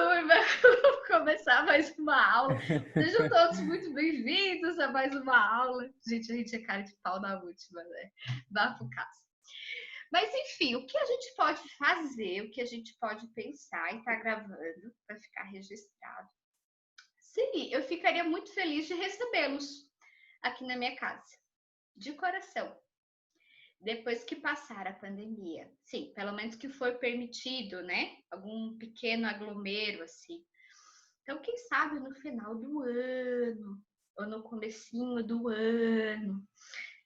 turma! Começar mais uma aula. Sejam todos muito bem-vindos a mais uma aula. Gente, a gente é cara de pau na última, né? Bafucaça. Mas, enfim, o que a gente pode fazer, o que a gente pode pensar e tá gravando para ficar registrado. Sim, eu ficaria muito feliz de recebê-los aqui na minha casa, de coração. Depois que passar a pandemia. Sim, pelo menos que for permitido, né? Algum pequeno aglomero, assim. Então, quem sabe no final do ano, ou no comecinho do ano,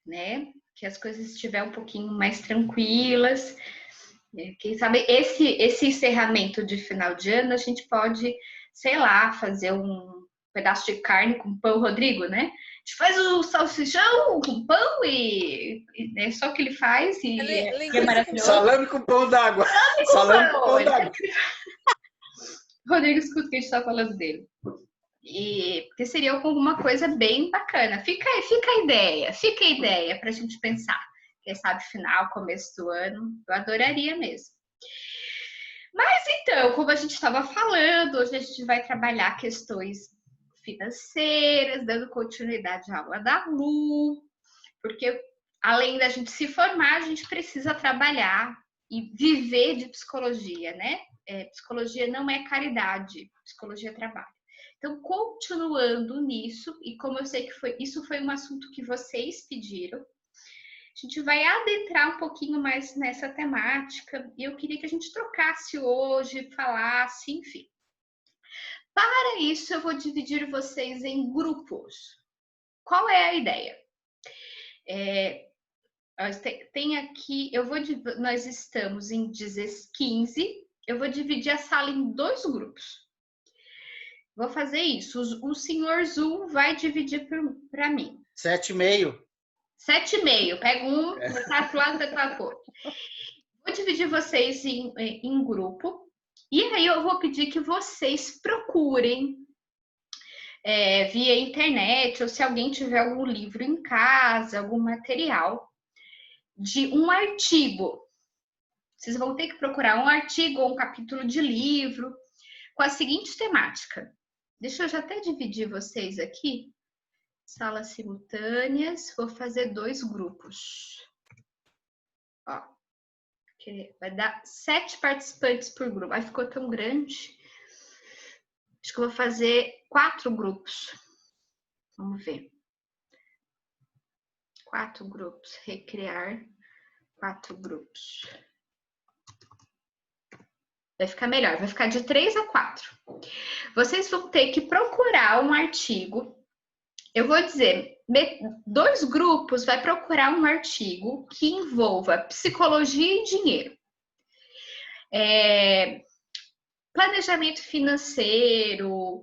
né? Que as coisas estiverem um pouquinho mais tranquilas. Quem sabe esse encerramento de final de ano, a gente pode, sei lá, fazer um pedaço de carne com pão, Rodrigo, né? A gente faz o salsichão com pão e é só o que ele faz e é maravilhoso. Salame com pão d'água. Salame com pão d'água. Rodrigo, escuta que a gente tá falando dele. Porque seria alguma coisa bem bacana. Fica a ideia pra gente pensar. Quem sabe final, começo do ano, eu adoraria mesmo. Mas então, como a gente estava falando, hoje a gente vai trabalhar questões financeiras, dando continuidade à aula da Lu, porque além da gente se formar, a gente precisa trabalhar e viver de psicologia, né? Psicologia não é caridade, psicologia é trabalho. Então, continuando nisso, e como eu sei que isso foi um assunto que vocês pediram, a gente vai adentrar um pouquinho mais nessa temática, e eu queria que a gente trocasse hoje, falasse, enfim. Para isso, eu vou dividir vocês em grupos. Qual é a ideia? Tem aqui, nós estamos em 15, eu vou dividir a sala em 2 grupos. Vou fazer isso. O senhor Zoom vai dividir para mim. 7,5. 7,5. Pega um, metade pro lado, metade pro outro. Vou dividir vocês em grupo. E aí eu vou pedir que vocês procurem via internet, ou se alguém tiver algum livro em casa, algum material, de um artigo. Vocês vão ter que procurar um artigo ou um capítulo de livro com a seguinte temática. Deixa eu já até dividir vocês aqui. Salas simultâneas. Vou fazer 2 grupos. Ó, vai dar 7 participantes por grupo. Aí ficou tão grande. Acho que eu vou fazer 4 grupos. Vamos ver. 4 grupos. Recriar 4 grupos. Vai ficar melhor. Vai ficar de 3 a 4. Vocês vão ter que procurar um artigo. Eu vou dizer, 2 grupos vai procurar um artigo que envolva psicologia e dinheiro. Planejamento financeiro,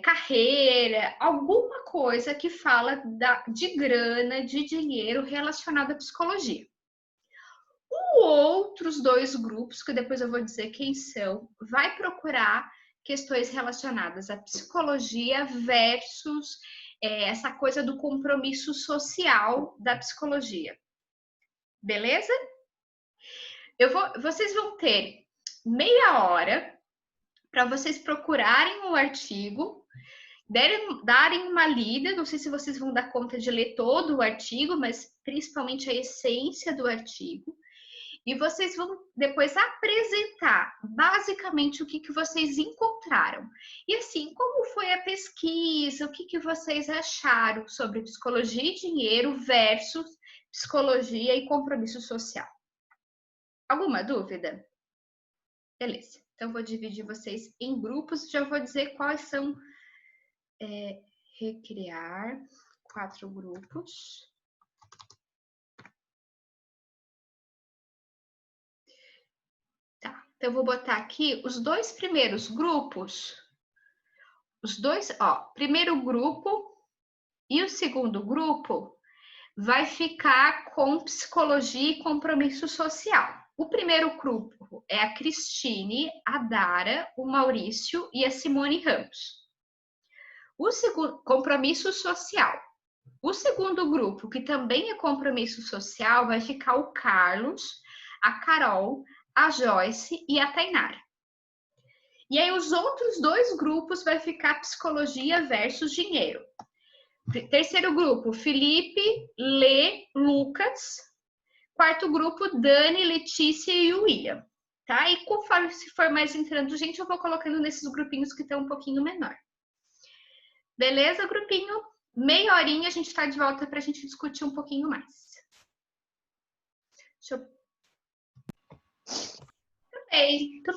carreira, alguma coisa que fala de grana, de dinheiro relacionado à psicologia. Outros 2 grupos, que depois eu vou dizer quem são, vai procurar questões relacionadas à psicologia versus essa coisa do compromisso social da psicologia. Beleza? Vocês vão ter meia hora para vocês procurarem o artigo, darem uma lida. Não sei se vocês vão dar conta de ler todo o artigo, mas principalmente a essência do artigo. E vocês vão depois apresentar basicamente o que vocês encontraram. E assim, como foi a pesquisa, o que vocês acharam sobre psicologia e dinheiro versus psicologia e compromisso social. Alguma dúvida? Beleza. Então, vou dividir vocês em grupos. Já vou dizer quais são. Recriar 4 grupos. Então, eu vou botar aqui os 2 primeiros grupos. Primeiro grupo e o segundo grupo vai ficar com psicologia e compromisso social. O primeiro grupo é a Cristine, a Dara, o Maurício e a Simone Ramos. O segundo, compromisso social. O segundo grupo, que também é compromisso social, vai ficar o Carlos, a Carol, a Joyce e a Tainara. E aí os outros 2 grupos vai ficar psicologia versus dinheiro. Terceiro grupo, Felipe, Lê, Lucas. Quarto grupo, Dani, Letícia e William. Tá? E conforme se for mais entrando gente, eu vou colocando nesses grupinhos que estão um pouquinho menor. Beleza, grupinho? Meia horinha a gente está de volta para a gente discutir um pouquinho mais. Tudo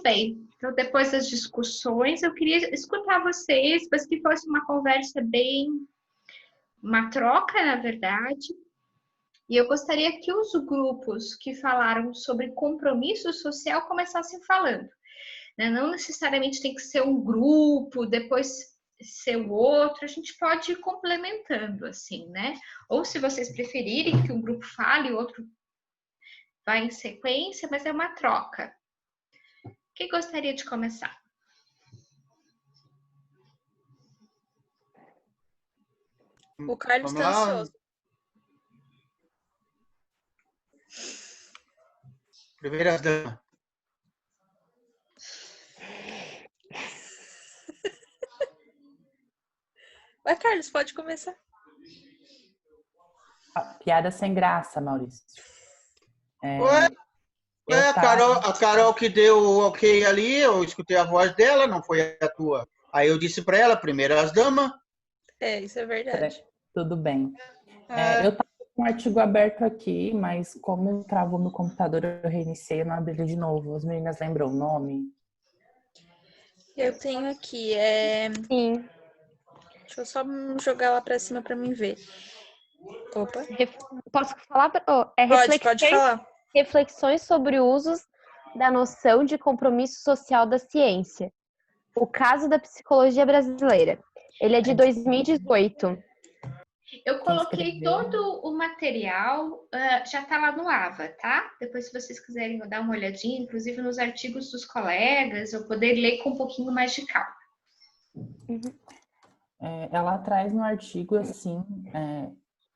bem. Então, depois das discussões, eu queria escutar vocês, mas que fosse uma conversa bem... uma troca, na verdade. E eu gostaria que os grupos que falaram sobre compromisso social começassem falando. Né? Não necessariamente tem que ser um grupo, depois ser o outro, a gente pode ir complementando, assim, né? Ou se vocês preferirem que um grupo fale, o outro vai em sequência, mas é uma troca. Quem gostaria de começar? O Carlos está ansioso. Primeiras damas. Vai, Carlos, pode começar. Piada sem graça, Maurício. A Carol que deu o ok ali, eu escutei a voz dela, não foi a tua. Aí eu disse para ela, primeiras damas. Isso é verdade. Tudo bem. Eu estava com o artigo aberto aqui, mas como travou meu computador, eu reiniciei e não abri ele de novo. As meninas lembram o nome? Eu tenho aqui, Sim. Deixa eu só jogar lá pra cima pra mim ver. Opa. Posso falar? Pode falar. Reflexões sobre usos da noção de compromisso social da ciência. O caso da psicologia brasileira. Ele é de 2018. Eu coloquei todo o material, já está lá no AVA, tá? Depois, se vocês quiserem dar uma olhadinha, inclusive nos artigos dos colegas, eu poder ler com um pouquinho mais de calma. Ela traz no artigo, assim,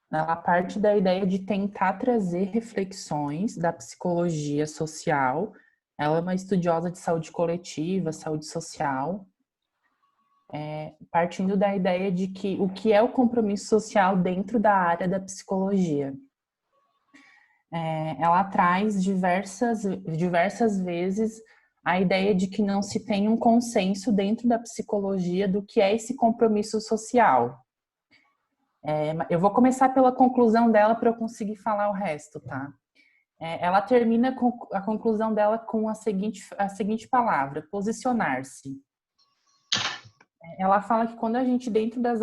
ela parte da ideia de tentar trazer reflexões da psicologia social. Ela é uma estudiosa de saúde coletiva, saúde social, partindo da ideia de que o que é o compromisso social dentro da área da psicologia. Ela traz diversas vezes a ideia de que não se tem um consenso dentro da psicologia do que é esse compromisso social. Eu vou começar pela conclusão dela para eu conseguir falar o resto, tá? Ela termina a conclusão dela com a seguinte palavra: posicionar-se. Ela fala que quando a gente, dentro das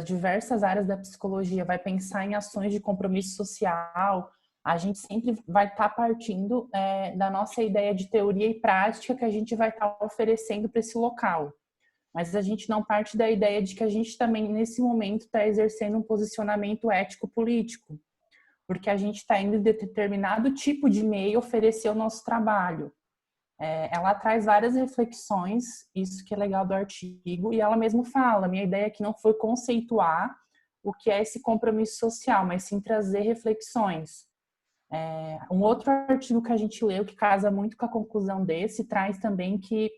diversas áreas da psicologia, vai pensar em ações de compromisso social, a gente sempre vai estar partindo da nossa ideia de teoria e prática que a gente vai estar oferecendo para esse local. Mas a gente não parte da ideia de que a gente também, nesse momento, está exercendo um posicionamento ético-político, porque a gente está indo em determinado tipo de meio oferecer o nosso trabalho. Ela traz várias reflexões, isso que é legal do artigo, e ela mesma fala, minha ideia aqui não foi conceituar o que é esse compromisso social, mas sim trazer reflexões. Um outro artigo que a gente leu, que casa muito com a conclusão desse, traz também que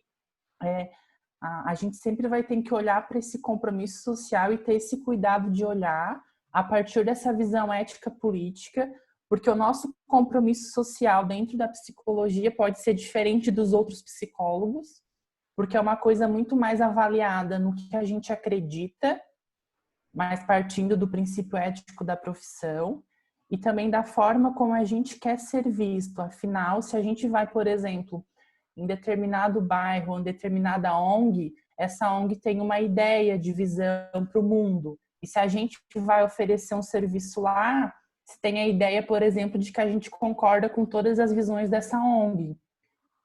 a gente sempre vai ter que olhar para esse compromisso social e ter esse cuidado de olhar a partir dessa visão ética política, porque o nosso compromisso social dentro da psicologia pode ser diferente dos outros psicólogos, porque é uma coisa muito mais avaliada no que a gente acredita, mas partindo do princípio ético da profissão, e também da forma como a gente quer ser visto. Afinal, se a gente vai, por exemplo, em determinado bairro, em determinada ONG, essa ONG tem uma ideia de visão para o mundo. E se a gente vai oferecer um serviço lá, se tem a ideia, por exemplo, de que a gente concorda com todas as visões dessa ONG.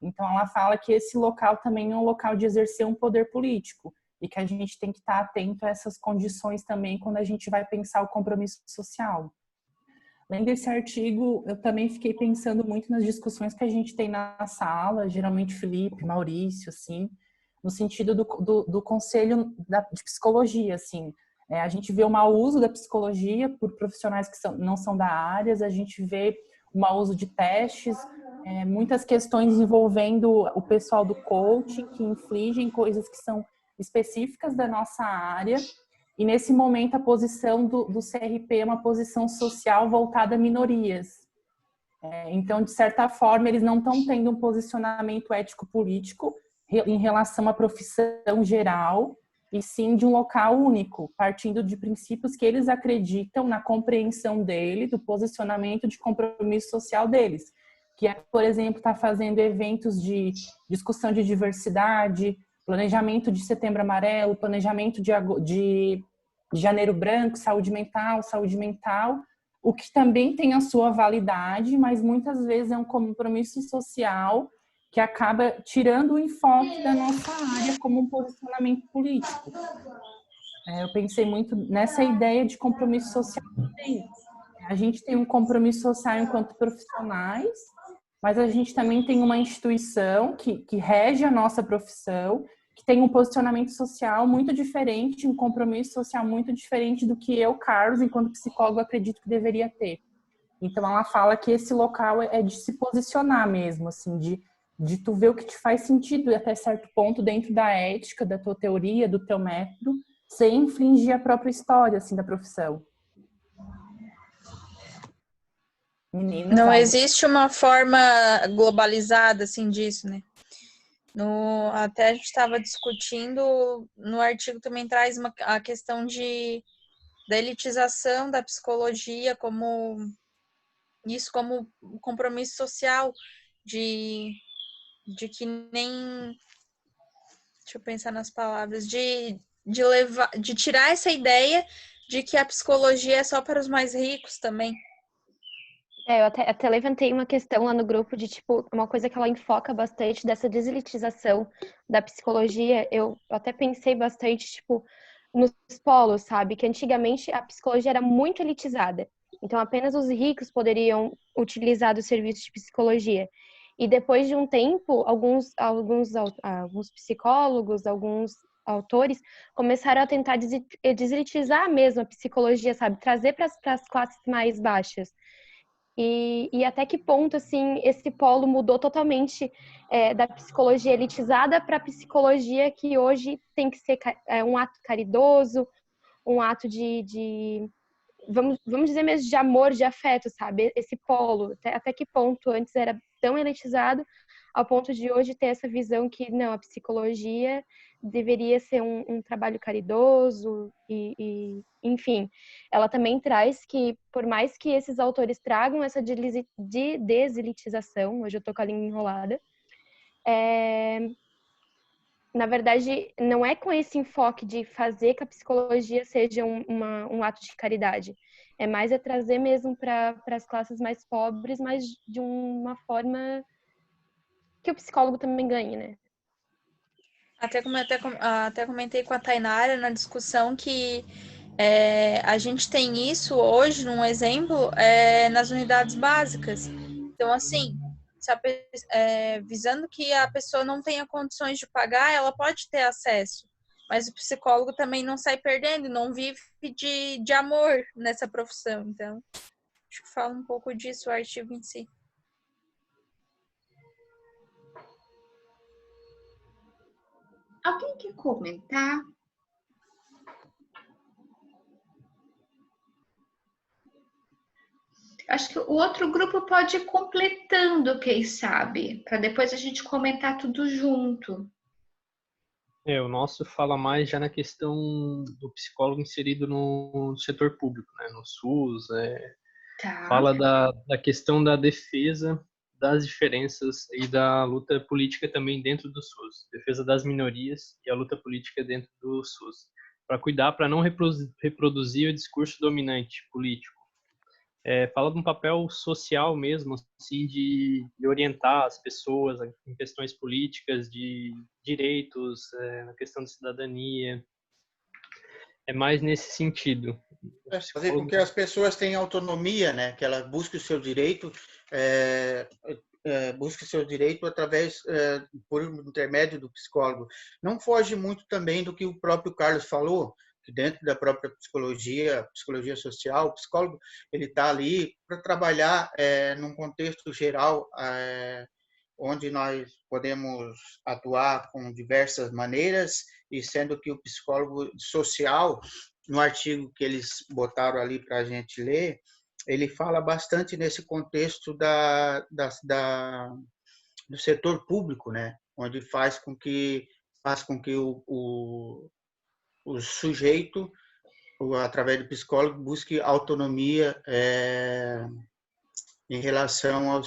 Então, ela fala que esse local também é um local de exercer um poder político e que a gente tem que estar atento a essas condições também quando a gente vai pensar o compromisso social. Além desse artigo, eu também fiquei pensando muito nas discussões que a gente tem na sala, geralmente Felipe, Maurício, assim, no sentido do conselho de psicologia, assim. A gente vê o mau uso da psicologia por profissionais que não são da área, a gente vê o mau uso de testes, muitas questões envolvendo o pessoal do coaching, que infligem coisas que são específicas da nossa área. E nesse momento a posição do CRP é uma posição social voltada a minorias. Então, de certa forma, eles não estão tendo um posicionamento ético-político em relação à profissão geral, e sim de um local único, partindo de princípios que eles acreditam na compreensão dele, do posicionamento de compromisso social deles. Que é, por exemplo, estar fazendo eventos de discussão de diversidade, planejamento de Setembro Amarelo, planejamento de Janeiro Branco, saúde mental, o que também tem a sua validade, mas muitas vezes é um compromisso social que acaba tirando o enfoque da nossa área como um posicionamento político. Eu pensei muito nessa ideia de compromisso social que tem. A gente tem um compromisso social enquanto profissionais, mas a gente também tem uma instituição que rege a nossa profissão, que tem um posicionamento social muito diferente, um compromisso social muito diferente do que eu, Carlos, enquanto psicólogo, acredito que deveria ter. Então, ela fala que esse local é de se posicionar mesmo, assim, de tu ver o que te faz sentido até certo ponto dentro da ética, da tua teoria, do teu método, sem infringir a própria história, assim, da profissão. Meninas, Não existe uma forma globalizada, assim, disso, né? Até a gente estava discutindo, no artigo também traz a questão da elitização da psicologia como compromisso social, de que nem... Deixa eu pensar nas palavras. De tirar essa ideia de que a psicologia é só para os mais ricos também. Eu até levantei uma questão lá no grupo de, tipo, uma coisa que ela enfoca bastante dessa deselitização da psicologia. Eu até pensei bastante, tipo, nos polos, sabe? Que antigamente a psicologia era muito elitizada. Então, apenas os ricos poderiam utilizar do serviço de psicologia. E depois de um tempo, alguns psicólogos, alguns autores começaram a tentar deselitizar mesmo a psicologia, sabe? Trazer para as classes mais baixas. E até que ponto, assim, esse polo mudou totalmente da psicologia elitizada para a psicologia que hoje tem que ser um ato caridoso, um ato vamos dizer mesmo, de amor, de afeto, sabe? Esse polo, até que ponto antes era tão elitizado, ao ponto de hoje ter essa visão que, não, a psicologia deveria ser um trabalho caridoso enfim. Ela também traz que, por mais que esses autores tragam essa deselitização, hoje eu tô com a língua enrolada, na verdade, não é com esse enfoque de fazer que a psicologia seja um ato de caridade. É mais trazer mesmo para as classes mais pobres, mas de uma forma que o psicólogo também ganhe, né? Até comentei com a Tainara na discussão que a gente tem isso hoje, num exemplo, nas unidades básicas. Então, assim, visando que a pessoa não tenha condições de pagar, ela pode ter acesso. Mas o psicólogo também não sai perdendo, não vive de amor nessa profissão. Então, acho que fala um pouco disso o artigo em si. Alguém quer comentar? Acho que o outro grupo pode ir completando, quem sabe, para depois a gente comentar tudo junto. O nosso fala mais já na questão do psicólogo inserido no setor público, né? No SUS, Tá. Fala da questão da defesa das diferenças e da luta política também dentro do SUS, defesa das minorias e a luta política dentro do SUS, para cuidar, para não reproduzir o discurso dominante político. Fala de um papel social mesmo, assim, de orientar as pessoas em questões políticas, de direitos, na questão da cidadania. É mais nesse sentido. Fazer com que as pessoas tenham autonomia, né? Que elas busquem o seu direito, busque seu direito através, por intermédio do psicólogo. Não foge muito também do que o próprio Carlos falou, que dentro da própria psicologia social, o psicólogo ele está ali para trabalhar num contexto geral, onde nós podemos atuar com diversas maneiras, e sendo que o psicólogo social, no artigo que eles botaram ali para a gente ler, ele fala bastante nesse contexto do setor público, né? Onde faz com que o sujeito, através do psicólogo, busque autonomia em relação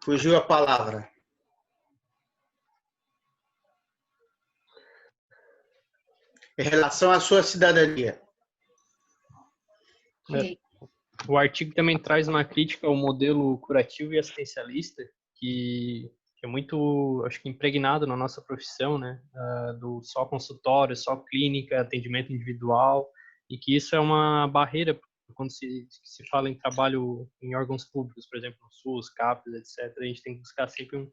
fugiu a palavra. Em relação à sua cidadania. O artigo também traz uma crítica ao modelo curativo e assistencialista, que é muito, acho que, impregnado na nossa profissão, né? Do só consultório, só clínica, atendimento individual, e que isso é uma barreira quando se fala em trabalho em órgãos públicos, por exemplo, no SUS, CAPES, etc. A gente tem que buscar sempre um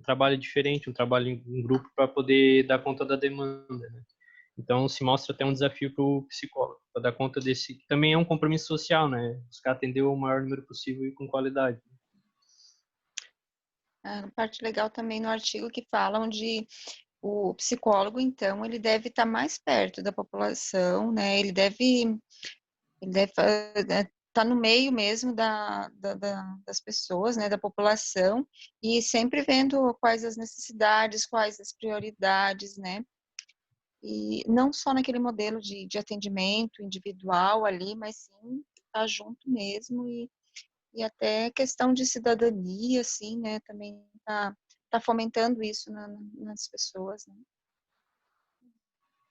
trabalho diferente, um trabalho em grupo para poder dar conta da demanda, né? Então, se mostra até um desafio para o psicólogo, para dar conta desse, que também é um compromisso social, né? Buscar atender o maior número possível e com qualidade. A parte legal também no artigo que falam de o psicólogo, então, ele deve estar mais perto da população, né? Ele deve estar no meio mesmo das pessoas, né? Da população, e sempre vendo quais as necessidades, quais as prioridades, né? E não só naquele modelo de atendimento individual ali, mas sim estar junto mesmo e até questão de cidadania, assim, né? Também tá fomentando isso nas pessoas, né?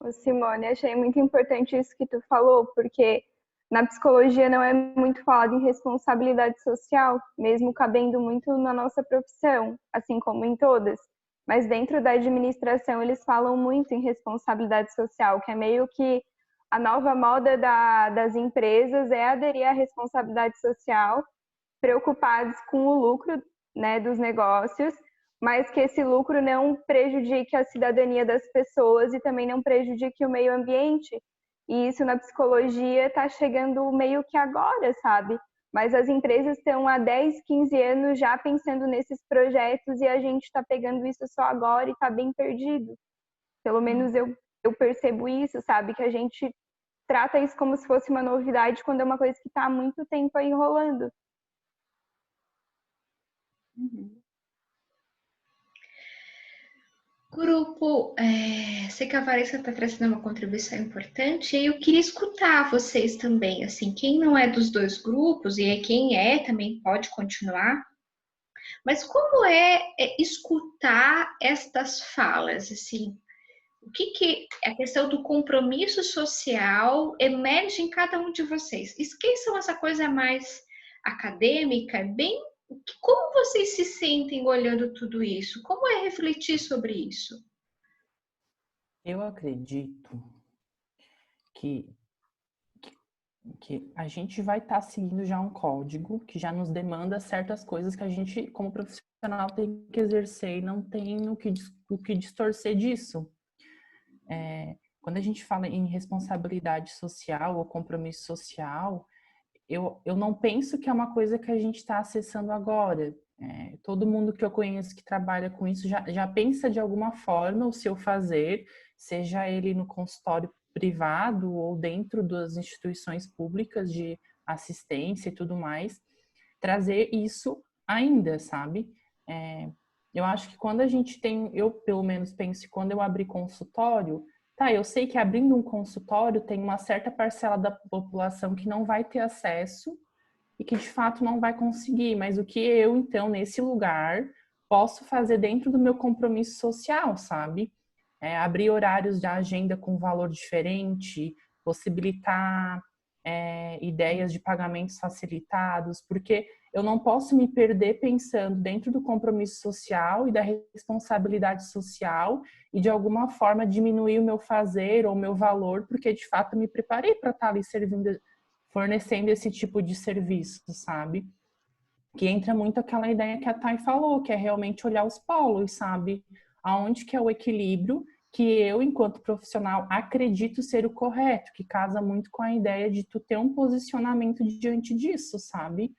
Ô, Simone, achei muito importante isso que tu falou, porque na psicologia não é muito falado em responsabilidade social, mesmo cabendo muito na nossa profissão, assim como em todas. Mas dentro da administração eles falam muito em responsabilidade social, que é meio que a nova moda das empresas é aderir à responsabilidade social, preocupados com o lucro, né, dos negócios, mas que esse lucro não prejudique a cidadania das pessoas e também não prejudique o meio ambiente. E isso na psicologia está chegando meio que agora, sabe? Mas as empresas estão há 10, 15 anos já pensando nesses projetos e a gente está pegando isso só agora e está bem perdido. Pelo menos eu percebo isso, sabe? Que a gente trata isso como se fosse uma novidade quando é uma coisa que está há muito tempo aí rolando. Grupo, sei que a Vanessa está trazendo uma contribuição importante e eu queria escutar vocês também, assim, quem não é dos dois grupos e quem é também pode continuar, mas como é escutar estas falas, assim, o que a questão do compromisso social emerge em cada um de vocês? Esqueçam essa coisa mais acadêmica, como vocês se sentem olhando tudo isso? Como é refletir sobre isso? Eu acredito que a gente vai estar seguindo já um código que já nos demanda certas coisas que a gente, como profissional, tem que exercer e não tem o que distorcer disso. Quando a gente fala em responsabilidade social ou compromisso social, eu não penso que é uma coisa que a gente está acessando agora. Todo mundo que eu conheço que trabalha com isso já pensa de alguma forma o seu fazer, seja ele no consultório privado ou dentro das instituições públicas de assistência e tudo mais, trazer isso ainda, sabe? Eu acho que quando a gente tem, eu pelo menos penso que quando eu abrir consultório, eu sei que abrindo um consultório tem uma certa parcela da população que não vai ter acesso e que de fato não vai conseguir, mas o que eu, então, nesse lugar, posso fazer dentro do meu compromisso social, sabe? Abrir horários de agenda com valor diferente, possibilitar ideias de pagamentos facilitados, porque eu não posso me perder pensando dentro do compromisso social e da responsabilidade social e de alguma forma diminuir o meu fazer ou o meu valor, porque de fato eu me preparei para estar ali fornecendo esse tipo de serviço, sabe? Que entra muito aquela ideia que a Thay falou, que é realmente olhar os polos, sabe? aonde que é o equilíbrio que eu, enquanto profissional, acredito ser o correto, que casa muito com a ideia de tu ter um posicionamento diante disso, sabe?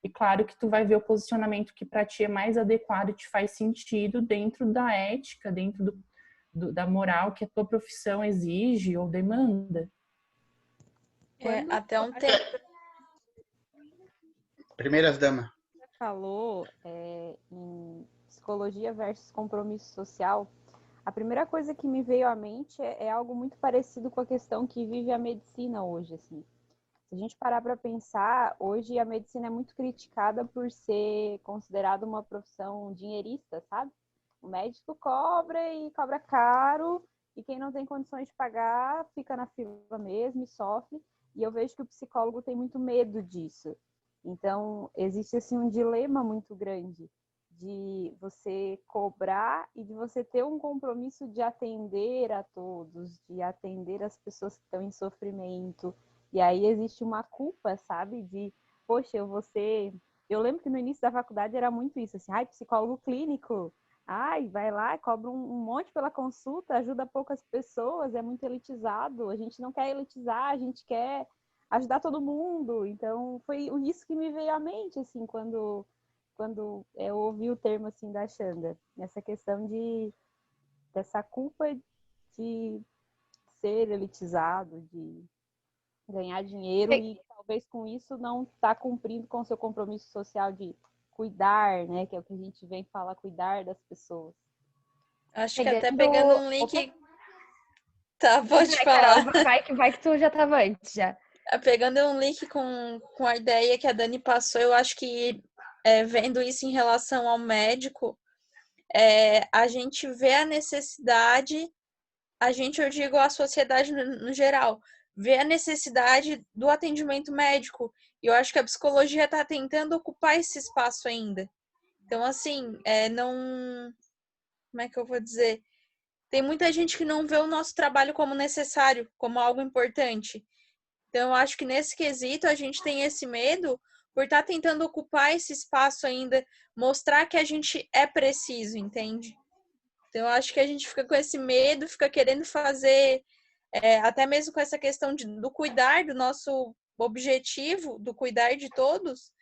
E claro que tu vai ver o posicionamento que para ti é mais adequado e te faz sentido dentro da ética, dentro da moral que a tua profissão exige ou demanda. Até um tempo. Primeiras damas. Falou em psicologia versus compromisso social, a primeira coisa que me veio à mente é algo muito parecido com a questão que vive a medicina hoje, assim. Se a gente parar para pensar, hoje a medicina é muito criticada por ser considerada uma profissão dinheirista, sabe? O médico cobra e cobra caro, e quem não tem condições de pagar fica na fila mesmo e sofre. E eu vejo que o psicólogo tem muito medo disso. Então, existe assim um dilema muito grande de você cobrar e de você ter um compromisso de atender a todos, de atender as pessoas que estão em sofrimento. E aí existe uma culpa, sabe? De, poxa, eu vou ser... Eu lembro que no início da faculdade era muito isso, assim, ai, psicólogo clínico, ai, vai lá, cobra um monte pela consulta, ajuda poucas pessoas, é muito elitizado, a gente não quer elitizar, a gente quer ajudar todo mundo. Então, foi isso que me veio à mente, assim, quando eu ouvi o termo, assim, da Xanda. Essa questão dessa culpa de ser elitizado, de ganhar dinheiro e talvez com isso não estar cumprindo com o seu compromisso social de cuidar, né? Que é o que a gente vem falar, cuidar das pessoas. Acho que até pegando um link... Tá, pode Carol, falar. vai que tu já estava antes, já. Pegando um link com a ideia que a Dani passou, eu acho que vendo isso em relação ao médico, a gente vê a necessidade, eu digo a sociedade no geral, vê a necessidade do atendimento médico. E eu acho que a psicologia está tentando ocupar esse espaço ainda. Então, assim, não... Como é que eu vou dizer? Tem muita gente que não vê o nosso trabalho como necessário, como algo importante. Então, eu acho que nesse quesito a gente tem esse medo por estar tentando ocupar esse espaço ainda, mostrar que a gente é preciso, entende? Então, eu acho que a gente fica com esse medo, fica querendo fazer, até mesmo com essa questão do cuidar do nosso objetivo, do cuidar de todos,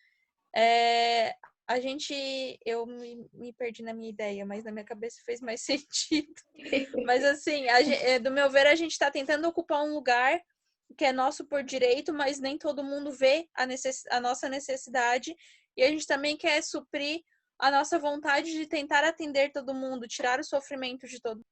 eu me perdi na minha ideia, mas na minha cabeça fez mais sentido. Mas assim, do meu ver, a gente está tentando ocupar um lugar que é nosso por direito, mas nem todo mundo vê a nossa necessidade, e a gente também quer suprir a nossa vontade de tentar atender todo mundo, tirar o sofrimento de todo mundo.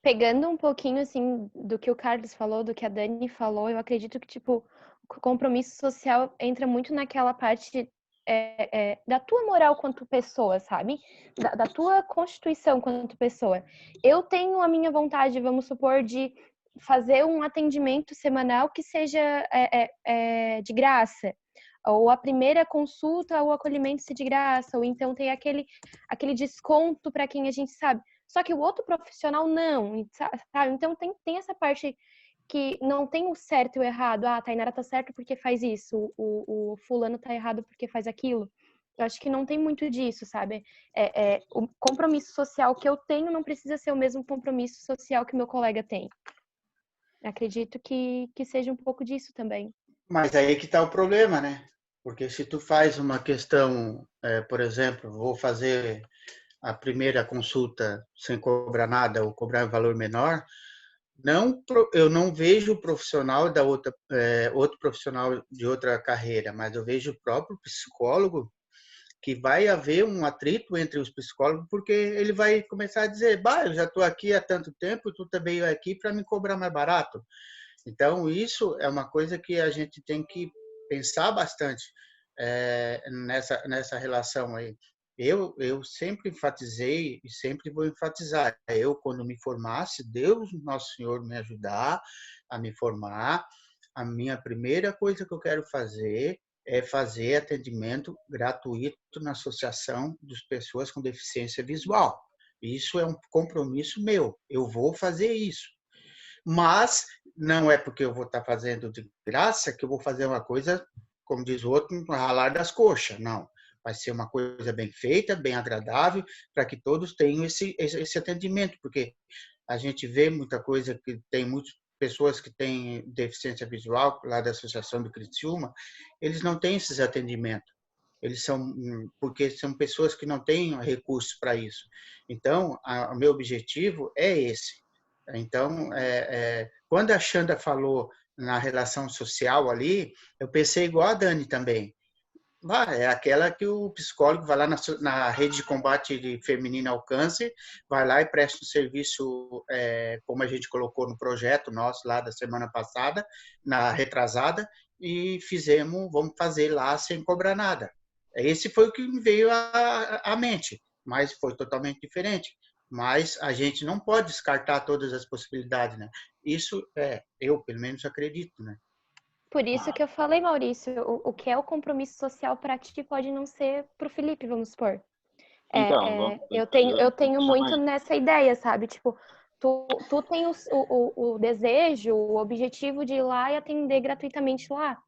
Pegando um pouquinho, assim, do que o Carlos falou, do que a Dani falou, eu acredito que, tipo, o compromisso social entra muito naquela parte da tua moral quanto pessoa, sabe? Da tua constituição quanto pessoa. Eu tenho a minha vontade, vamos supor, de fazer um atendimento semanal que seja de graça, ou a primeira consulta ou acolhimento ser de graça, ou então tem aquele desconto para quem a gente sabe. Só que o outro profissional não, sabe? Então tem essa parte que não tem o certo e o errado. Ah, a Tainara tá certo porque faz isso, o fulano tá errado porque faz aquilo. Eu acho que não tem muito disso, sabe? O compromisso social que eu tenho não precisa ser o mesmo compromisso social que meu colega tem. Acredito que seja um pouco disso também. Mas aí que está o problema, né? Porque se tu faz uma questão, por exemplo, vou fazer a primeira consulta sem cobrar nada ou cobrar um valor menor, eu não vejo o profissional outro profissional de outra carreira, mas eu vejo o próprio psicólogo, que vai haver um atrito entre os psicólogos, porque ele vai começar a dizer, eu já estou aqui há tanto tempo, tu também veio aqui para me cobrar mais barato. Então, isso é uma coisa que a gente tem que pensar bastante nessa relação aí. Eu sempre enfatizei e sempre vou enfatizar. Eu, quando me formasse, Deus, Nosso Senhor, me ajudar a me formar, a minha primeira coisa que eu quero fazer é fazer atendimento gratuito na Associação das Pessoas com Deficiência Visual. Isso é um compromisso meu. Eu vou fazer isso. Mas não é porque eu vou estar fazendo de graça que eu vou fazer uma coisa, como diz o outro, no ralar das coxas. Não. Vai ser uma coisa bem feita, bem agradável, para que todos tenham esse atendimento, porque a gente vê muita coisa que tem muitas pessoas que têm deficiência visual, lá da Associação do Criciúma, eles não têm esses atendimentos. Eles são, porque são pessoas que não têm recursos para isso. Então, o meu objetivo é esse. Então, quando a Xanda falou na relação social ali, eu pensei igual a Dani também. É aquela que o psicólogo vai lá na rede de combate feminino ao câncer, vai lá e presta um serviço, como a gente colocou no projeto nosso lá da semana passada, na retrasada, e vamos fazer lá sem cobrar nada. Esse foi o que me veio à mente, mas foi totalmente diferente. Mas a gente não pode descartar todas as possibilidades, né? Isso eu pelo menos acredito, né? Por isso que eu falei, Maurício, o que é o compromisso social para ti pode não ser para o Felipe, vamos supor. Eu tenho muito nessa ideia, sabe? Tipo, tu tem o desejo, o objetivo de ir lá e atender gratuitamente lá.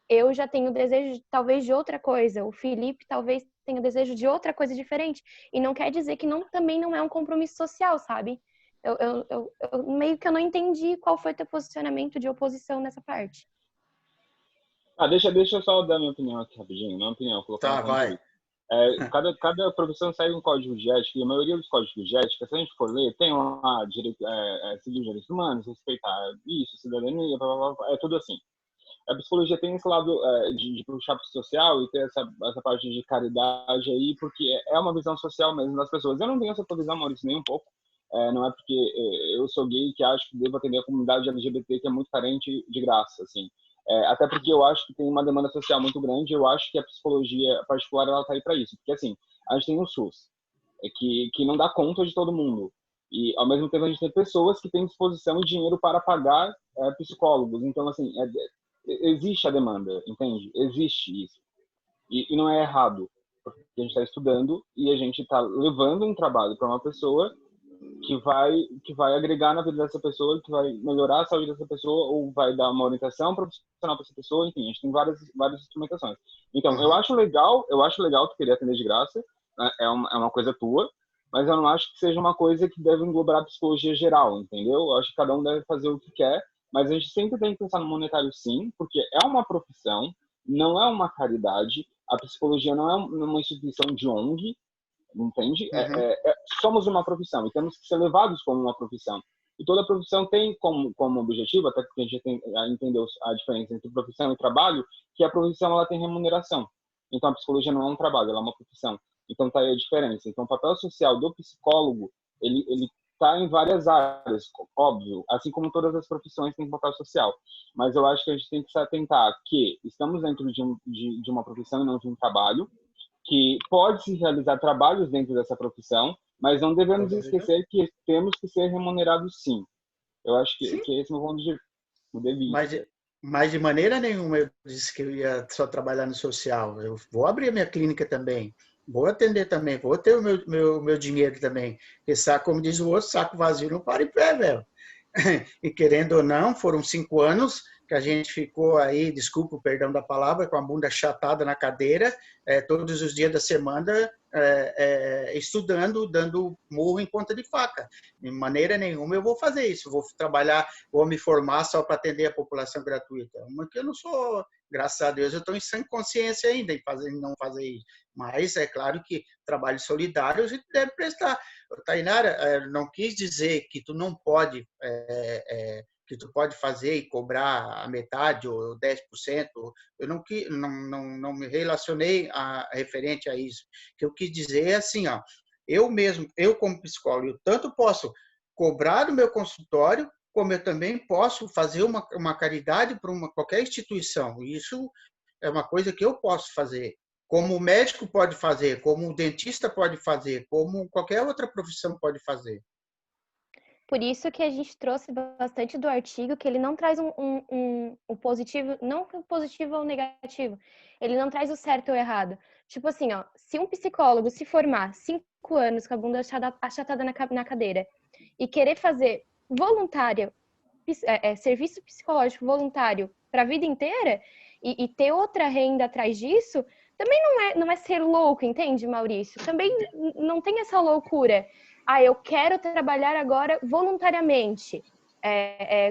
Eu já tenho o desejo, talvez, de outra coisa. O Felipe talvez tenha o desejo de outra coisa diferente. E não quer dizer que também não é um compromisso social, sabe? Eu meio que eu não entendi qual foi teu posicionamento de oposição nessa parte. Deixa eu só dar minha opinião aqui rapidinho. Minha opinião, colocar vai. Cada profissão segue um código de ética, e a maioria dos códigos de ética, se a gente for ler, tem lá seguir os direitos humanos, respeitar isso, cidadania, blá, blá, blá, é tudo assim. A psicologia tem esse lado de puxar para o social e ter essa parte de caridade aí, porque é uma visão social mesmo das pessoas. Eu não tenho essa visão, Maurício, nem um pouco. Não é porque eu sou gay que acho que devo atender a comunidade LGBT, que é muito carente, de graça, assim. Até porque eu acho que tem uma demanda social muito grande. Eu acho que a psicologia particular ela está aí para isso, porque assim a gente tem o SUS, que não dá conta de todo mundo, e ao mesmo tempo a gente tem pessoas que têm disposição e dinheiro para pagar psicólogos. Então assim existe a demanda, entende? Existe isso e não é errado, porque a gente está estudando e a gente está levando um trabalho para uma pessoa que vai agregar na vida dessa pessoa, que vai melhorar a saúde dessa pessoa, ou vai dar uma orientação profissional para essa pessoa. Enfim, a gente tem várias instrumentações. Então, eu acho legal tu querer atender de graça, né? É uma coisa tua, mas eu não acho que seja uma coisa que deve englobar a psicologia geral, entendeu? Eu acho que cada um deve fazer o que quer, mas a gente sempre tem que pensar no monetário sim, porque é uma profissão, não é uma caridade, a psicologia não é uma instituição de ONG, entende? Somos uma profissão e temos que ser levados como uma profissão. E toda profissão tem como objetivo, até porque a gente entendeu a diferença entre profissão e trabalho, que a profissão ela tem remuneração. Então a psicologia não é um trabalho, ela é uma profissão. Então tá aí a diferença. Então o papel social do psicólogo, ele tá em várias áreas, óbvio, assim como todas as profissões têm papel social. Mas eu acho que a gente tem que se atentar que estamos dentro de uma profissão e não de um trabalho, que pode-se realizar trabalhos dentro dessa profissão, mas não devemos esquecer que temos que ser remunerados sim. Eu acho que esse é o meu ponto de vista. Mas de maneira nenhuma eu disse que eu ia só trabalhar no social. Eu vou abrir a minha clínica também, vou atender também, vou ter o meu dinheiro também. Porque, como diz o outro, saco vazio não para em pé, velho. E querendo ou não, foram 5 anos que a gente ficou aí, desculpa o perdão da palavra, com a bunda achatada na cadeira, todos os dias da semana, estudando, dando murro em ponta de faca. De maneira nenhuma eu vou fazer isso, vou trabalhar, vou me formar só para atender a população gratuita. Porque eu não sou, graças a Deus, eu estou em sã consciência ainda em não fazer isso. Mas é claro que trabalho solidário a gente deve prestar. Tainara, não quis dizer que tu não pode... que tu pode fazer e cobrar a metade ou 10%. Eu não me relacionei referente a isso. O que eu quis dizer é assim, ó, eu como psicólogo, eu tanto posso cobrar do meu consultório, como eu também posso fazer uma caridade para qualquer instituição. Isso é uma coisa que eu posso fazer. Como o médico pode fazer, como o dentista pode fazer, como qualquer outra profissão pode fazer. Por isso que a gente trouxe bastante do artigo, que ele não traz um positivo, não positivo ou negativo, ele não traz o certo ou errado. Tipo assim, ó, se um psicólogo se formar 5 anos com a bunda achatada na cadeira e querer fazer serviço psicológico voluntário para a vida inteira e ter outra renda atrás disso, também não é ser louco, entende, Maurício? Também não tem essa loucura. Eu quero trabalhar agora voluntariamente.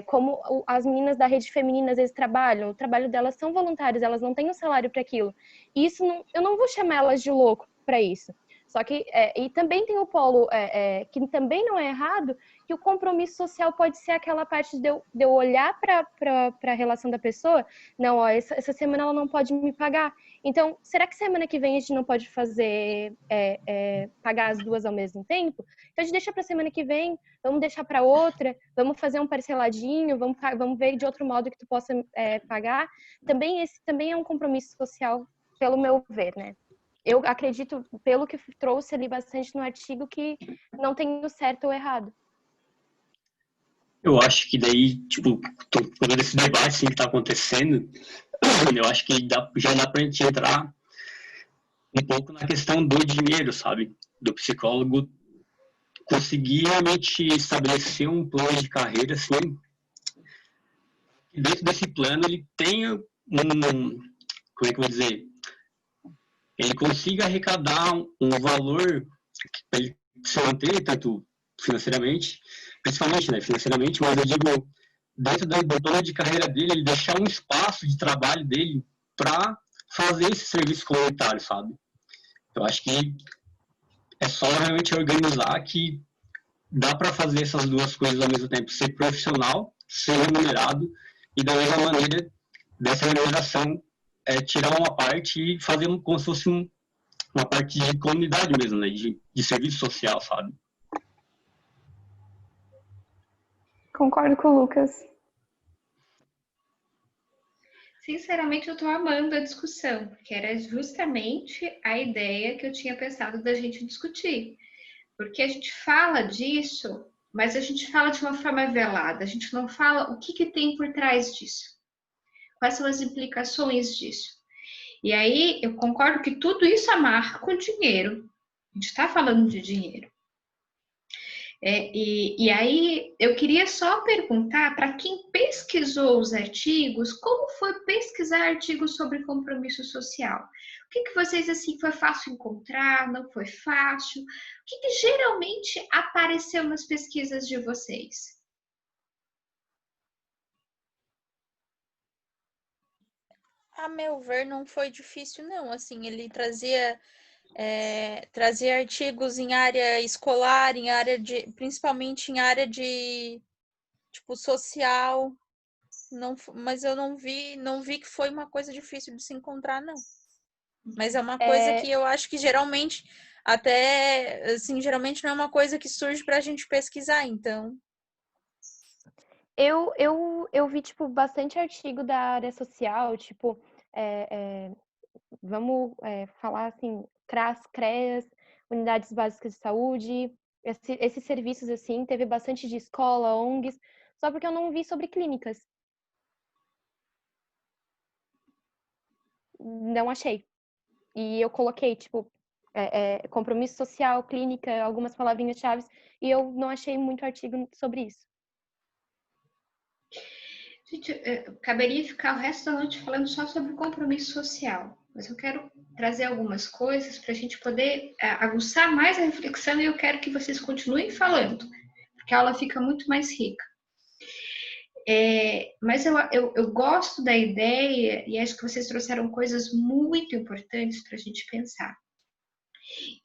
Como as meninas da rede feminina às vezes trabalham, o trabalho delas são voluntários, elas não têm um salário para aquilo. Isso eu não vou chamar elas de louco para isso. Só que, e também tem o polo, que também não é errado, que o compromisso social pode ser aquela parte de eu olhar para a relação da pessoa, não, essa semana ela não pode me pagar. Então, será que semana que vem a gente não pode fazer, pagar as duas ao mesmo tempo? Então, a gente deixa para semana que vem, vamos deixar para outra, vamos fazer um parceladinho, vamos ver de outro modo que tu possa pagar. Esse também é um compromisso social, pelo meu ver, né? Eu acredito, pelo que trouxe ali bastante no artigo, que não tem o certo ou errado. Eu acho que daí, tipo, todo esse debate assim, que está acontecendo, eu acho que já dá para a gente entrar um pouco na questão do dinheiro, sabe? Do psicólogo conseguir realmente estabelecer um plano de carreira, assim, e dentro desse plano ele tenha como é que eu vou dizer? Ele consiga arrecadar um valor para ele se manter, tanto financeiramente, principalmente, né, financeiramente, mas eu digo, dentro do plano de carreira dele, ele deixar um espaço de trabalho dele para fazer esse serviço comunitário, sabe? Eu acho que é só realmente organizar que dá para fazer essas duas coisas ao mesmo tempo, ser profissional, ser remunerado, e da mesma maneira, dessa remuneração, tirar uma parte e fazer como se fosse uma parte de comunidade mesmo, né? De serviço social, sabe? Concordo com o Lucas. Sinceramente, eu estou amando a discussão, porque era justamente a ideia que eu tinha pensado da gente discutir. Porque a gente fala disso, mas a gente fala de uma forma velada, a gente não fala o que tem por trás disso. Quais são as implicações disso? E aí, eu concordo que tudo isso amarra com dinheiro. A gente está falando de dinheiro. E aí, eu queria só perguntar para quem pesquisou os artigos, como foi pesquisar artigos sobre compromisso social? O que vocês, assim, foi fácil encontrar, não foi fácil? O que geralmente apareceu nas pesquisas de vocês? A meu ver, não foi difícil, não. Assim, ele trazia artigos em área escolar, principalmente em área de tipo social. Não, mas eu não vi que foi uma coisa difícil de se encontrar, não. Mas é uma coisa que eu acho que geralmente, até assim, geralmente não é uma coisa que surge pra gente pesquisar, então. Eu vi, tipo, bastante artigo da área social, tipo, vamos falar assim, CRAS, CREAS, unidades básicas de saúde, esses serviços, assim, teve bastante de escola, ONGs, só porque eu não vi sobre clínicas. Não achei. E eu coloquei, tipo, compromisso social, clínica, algumas palavrinhas-chave, e eu não achei muito artigo sobre isso. Gente, caberia ficar o resto da noite falando só sobre compromisso social, mas eu quero trazer algumas coisas para a gente poder aguçar mais a reflexão e eu quero que vocês continuem falando, porque a aula fica muito mais rica. Mas eu gosto da ideia e acho que vocês trouxeram coisas muito importantes para a gente pensar.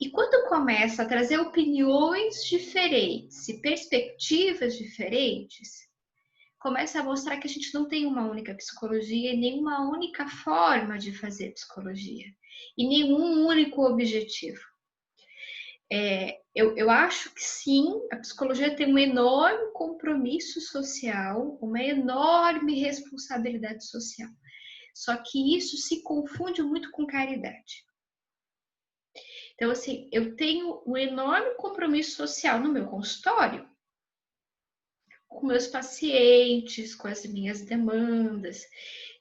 E quando começa a trazer opiniões diferentes e perspectivas diferentes, começa a mostrar que a gente não tem uma única psicologia e nenhuma única forma de fazer psicologia e nenhum único objetivo. Eu acho que sim, a psicologia tem um enorme compromisso social, uma enorme responsabilidade social. Só que isso se confunde muito com caridade. Então, assim, eu tenho um enorme compromisso social no meu consultório, com meus pacientes, com as minhas demandas.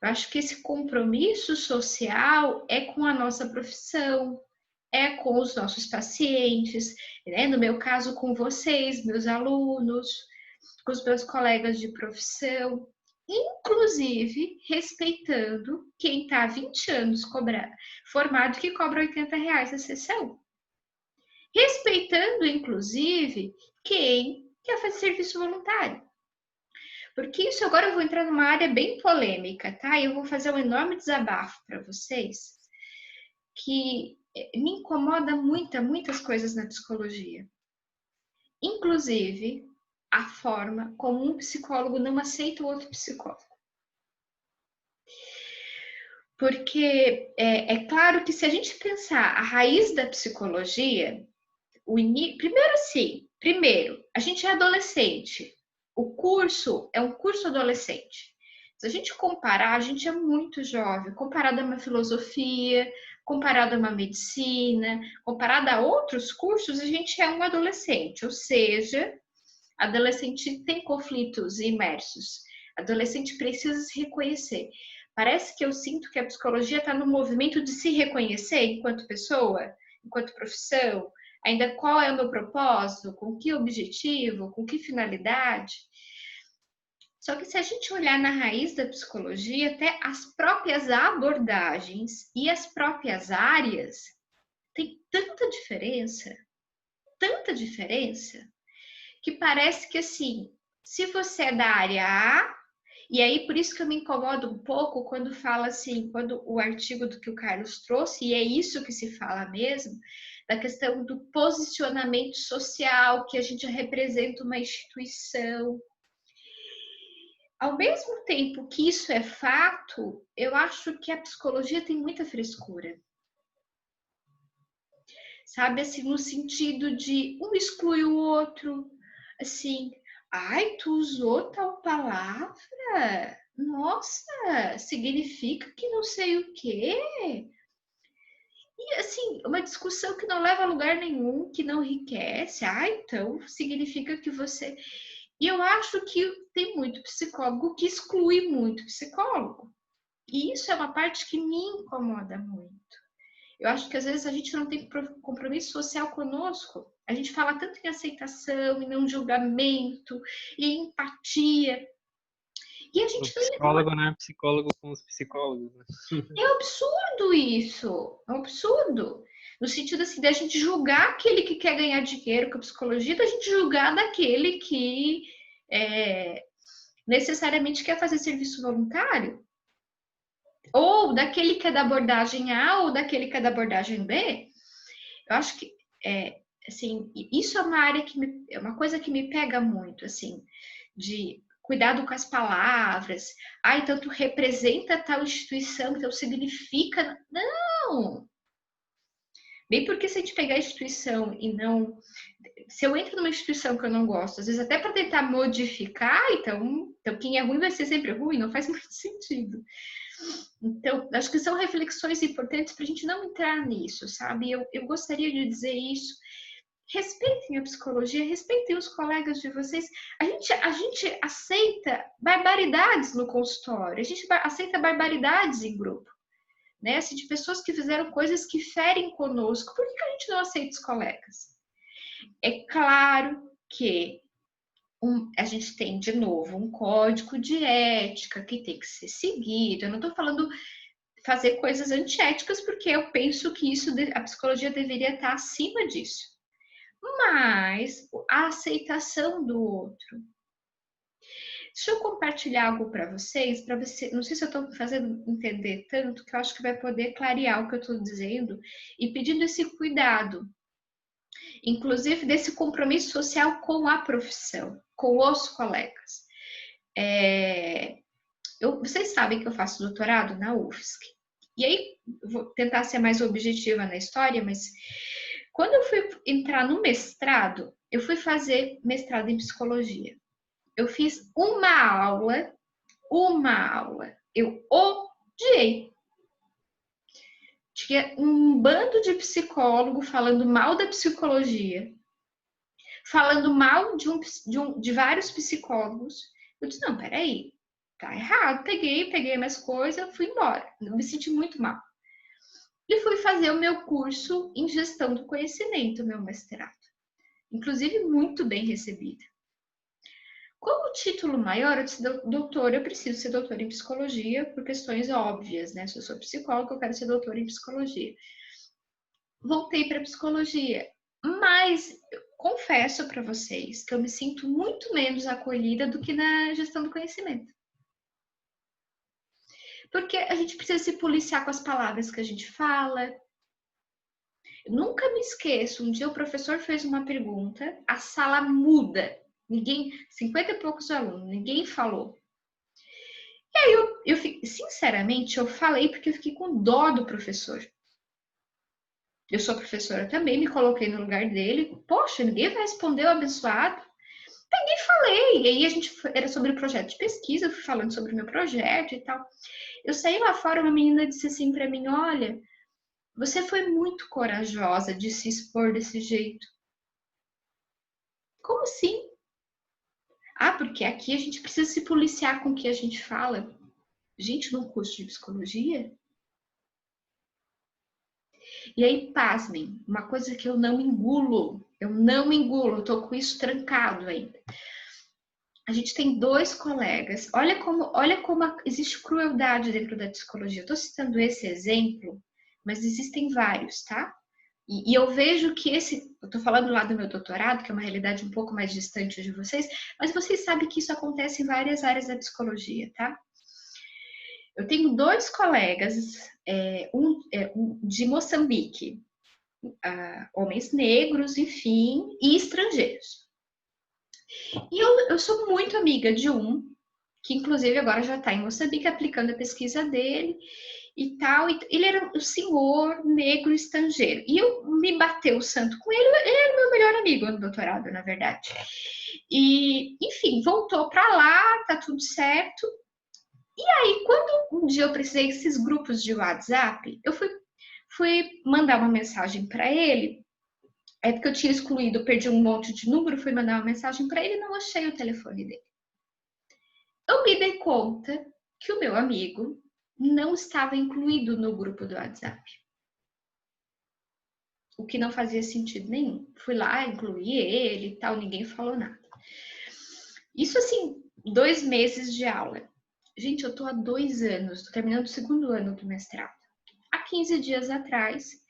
Eu acho que esse compromisso social é com a nossa profissão, é com os nossos pacientes, né? No meu caso, com vocês, meus alunos, com os meus colegas de profissão. inclusive respeitando quem está há 20 anos formado que cobra R$80 a sessão. Respeitando, inclusive, quem quer fazer serviço voluntário. Porque isso agora eu vou entrar numa área bem polêmica, tá? Eu vou fazer um enorme desabafo para vocês, que me incomoda muitas coisas na psicologia. Inclusive, a forma como um psicólogo não aceita o outro psicólogo. Porque é claro que se a gente pensar a raiz da psicologia, primeiro, a gente é adolescente. O curso é um curso adolescente. Se a gente comparar, a gente é muito jovem, comparado a uma filosofia, comparado a uma medicina, comparado a outros cursos, a gente é um adolescente, ou seja, adolescente tem conflitos imersos. Adolescente precisa se reconhecer. Parece que eu sinto que a psicologia está no movimento de se reconhecer enquanto pessoa, enquanto profissão, ainda qual é o meu propósito, com que objetivo, com que finalidade. Só que se a gente olhar na raiz da psicologia, até as próprias abordagens e as próprias áreas têm tanta diferença, que parece que assim, se você é da área A, e aí por isso que eu me incomodo um pouco quando fala assim, quando o artigo do que o Carlos trouxe, e é isso que se fala mesmo, da questão do posicionamento social, que a gente representa uma instituição. Ao mesmo tempo que isso é fato, eu acho que a psicologia tem muita frescura. Sabe, assim, no sentido de um exclui o outro, assim, ai, tu usou tal palavra? Nossa, significa que não sei o quê? E, assim, uma discussão que não leva a lugar nenhum, que não enriquece. Ah, então significa que você... E eu acho que tem muito psicólogo que exclui muito psicólogo. E isso é uma parte que me incomoda muito. Eu acho que às vezes a gente não tem compromisso social conosco. A gente fala tanto em aceitação, em não julgamento, em empatia. E a gente o psicólogo não é psicólogo com os psicólogos. Né? É um absurdo isso. É um absurdo. No sentido assim, da gente julgar aquele que quer ganhar dinheiro com a psicologia, da gente julgar daquele que necessariamente quer fazer serviço voluntário. Ou daquele que é da abordagem A ou daquele que é da abordagem B. Eu acho que assim, isso é uma área que é uma coisa que me pega muito, assim, de cuidado com as palavras. Ah, então tu representa tal instituição, então significa... Não! Bem porque se a gente pegar a instituição e não... Se eu entro numa instituição que eu não gosto, às vezes até para tentar modificar, então quem é ruim vai ser sempre ruim, não faz muito sentido. Então, acho que são reflexões importantes para a gente não entrar nisso, sabe? Eu gostaria de dizer isso. Respeitem a psicologia, respeitem os colegas de vocês. A gente aceita barbaridades no consultório, a gente aceita barbaridades em grupo, né? Assim, de pessoas que fizeram coisas que ferem conosco. Por que a gente não aceita os colegas? É claro que a gente tem, de novo, um código de ética que tem que ser seguido. Eu não estou falando fazer coisas antiéticas, porque eu penso que a psicologia deveria estar acima disso. Mas a aceitação do outro. Deixa eu compartilhar algo para vocês, não sei se eu estou fazendo entender tanto, que eu acho que vai poder clarear o que eu estou dizendo, e pedindo esse cuidado, inclusive desse compromisso social com a profissão, com os colegas. Vocês sabem que eu faço doutorado na UFSC, e aí vou tentar ser mais objetiva na história, mas quando eu fui entrar no mestrado, eu fui fazer mestrado em psicologia. Eu fiz uma aula, eu odiei. Tinha um bando de psicólogo falando mal da psicologia, falando mal de vários psicólogos. Eu disse, não, peraí, tá errado. Peguei minhas coisas, fui embora. Eu me senti muito mal. E fui fazer o meu curso em gestão do conhecimento, meu mestrado. Inclusive, muito bem recebida. Como título maior, eu disse, doutora, eu preciso ser doutora em psicologia por questões óbvias, né? Se eu sou psicóloga, eu quero ser doutora em psicologia. Voltei para psicologia, mas confesso para vocês que eu me sinto muito menos acolhida do que na gestão do conhecimento. Porque a gente precisa se policiar com as palavras que a gente fala. Eu nunca me esqueço, um dia o professor fez uma pergunta, a sala muda. Ninguém, 50 e poucos alunos, ninguém falou. E aí eu sinceramente, eu falei porque eu fiquei com dó do professor. Eu sou professora também, me coloquei no lugar dele. Poxa, ninguém vai responder o abençoado. Peguei e falei. E aí era sobre o projeto de pesquisa, eu fui falando sobre o meu projeto e tal. Eu saí lá fora, uma menina disse assim para mim, olha, você foi muito corajosa de se expor desse jeito. Como assim? Ah, porque aqui a gente precisa se policiar com o que a gente fala. Gente, num curso de psicologia? E aí, pasmem, uma coisa que eu não engulo, eu tô com isso trancado ainda. A gente tem 2 colegas, olha como existe crueldade dentro da psicologia. Eu tô citando esse exemplo, mas existem vários, tá? E eu vejo que eu tô falando lá do meu doutorado, que é uma realidade um pouco mais distante de vocês, mas vocês sabem que isso acontece em várias áreas da psicologia, tá? Eu tenho 2 colegas, um de Moçambique, homens negros, enfim, e estrangeiros. E eu sou muito amiga de um, que inclusive agora já está em Moçambique aplicando a pesquisa dele e tal. Ele era um senhor negro estrangeiro. E eu me bateu o santo com ele era meu melhor amigo no doutorado, na verdade. E, enfim, voltou para lá, tá tudo certo. E aí, quando um dia eu precisei desses grupos de WhatsApp, eu fui mandar uma mensagem para ele. É porque eu tinha excluído, perdi um monte de número, fui mandar uma mensagem para ele e não achei o telefone dele. Eu me dei conta que o meu amigo não estava incluído no grupo do WhatsApp. O que não fazia sentido nenhum. Fui lá, incluí ele e tal, ninguém falou nada. Isso assim, 2 meses de aula. Gente, eu tô há 2 anos, tô terminando o 2º ano do mestrado. Há 15 dias atrás,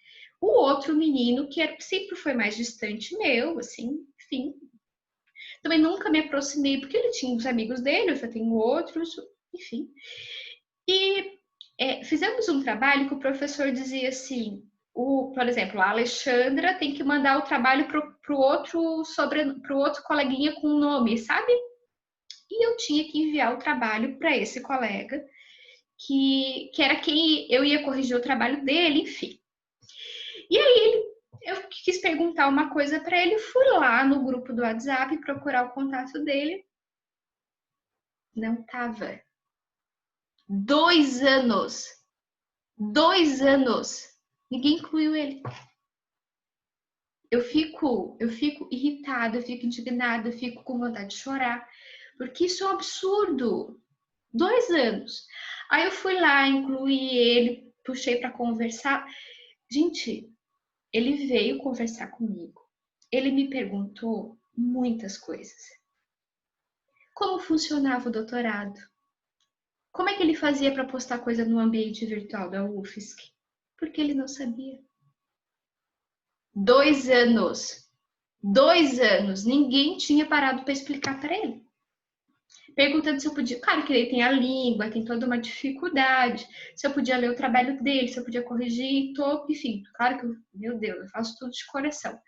o outro menino, que sempre foi mais distante meu, assim, enfim. Também nunca me aproximei, porque ele tinha os amigos dele, eu já tenho outros, enfim. E fizemos um trabalho que o professor dizia assim, por exemplo, a Alexandra tem que mandar o trabalho pro outro coleguinha com o nome, sabe? E eu tinha que enviar o trabalho para esse colega, que era quem eu ia corrigir o trabalho dele, enfim. E aí eu quis perguntar uma coisa para ele, fui lá no grupo do WhatsApp procurar o contato dele. Não tava. 2 anos. 2 anos. Ninguém incluiu ele. Eu fico irritada, eu fico indignada, eu fico com vontade de chorar, porque isso é um absurdo. 2 anos. Aí eu fui lá, incluí ele, puxei para conversar. Gente, ele veio conversar comigo. Ele me perguntou muitas coisas. Como funcionava o doutorado? Como é que ele fazia para postar coisa no ambiente virtual da UFSC? Porque ele não sabia. 2 anos. 2 anos. Ninguém tinha parado para explicar para ele. Perguntando se eu podia... Claro que ele tem a língua, tem toda uma dificuldade. Se eu podia ler o trabalho dele, se eu podia corrigir, enfim. Claro que, meu Deus, eu faço tudo de coração.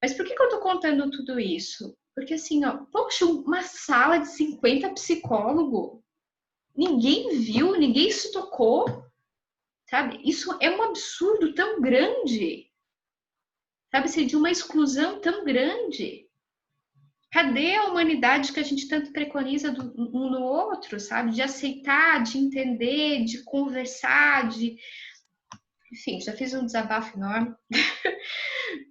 Mas por que eu tô contando tudo isso? Porque assim, poxa, uma sala de 50 psicólogos, ninguém viu, ninguém se tocou, sabe? Isso é um absurdo tão grande, sabe? Ser de uma exclusão tão grande. Cadê a humanidade que a gente tanto preconiza um no outro, sabe? De aceitar, de entender, de conversar, Enfim, já fiz um desabafo enorme,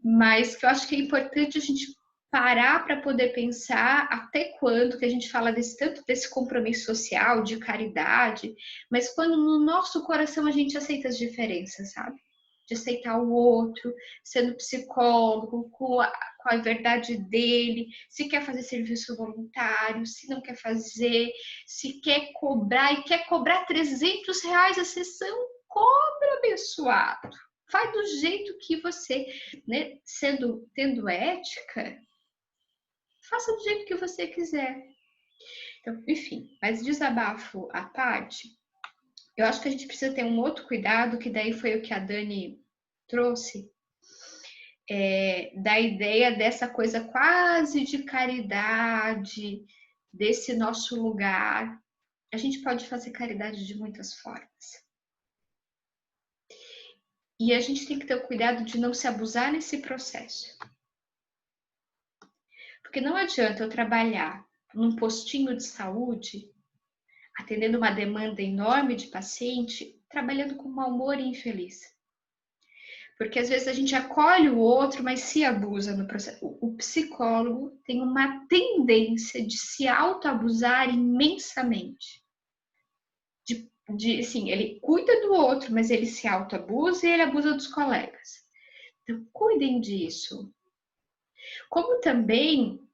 mas que eu acho que é importante a gente parar para poder pensar até quando que a gente fala tanto desse compromisso social, de caridade, mas quando no nosso coração a gente aceita as diferenças, sabe? de aceitar o outro, sendo psicólogo, com a verdade dele, se quer fazer serviço voluntário, se não quer fazer, se quer cobrar e quer cobrar R$ 300 a sessão, cobra, abençoado. Faz do jeito que você, né, tendo ética, faça do jeito que você quiser. Então, enfim, mas desabafo à parte, eu acho que a gente precisa ter um outro cuidado, que daí foi o que a Dani trouxe, da ideia dessa coisa quase de caridade, desse nosso lugar. A gente pode fazer caridade de muitas formas. E a gente tem que ter o cuidado de não se abusar nesse processo. Porque não adianta eu trabalhar num postinho de saúde, atendendo uma demanda enorme de paciente, trabalhando com mau humor e infeliz. Porque às vezes a gente acolhe o outro, mas se abusa no processo. O psicólogo tem uma tendência de se autoabusar imensamente. Assim, ele cuida do outro, mas ele se autoabusa e ele abusa dos colegas. Então, cuidem disso. Como também,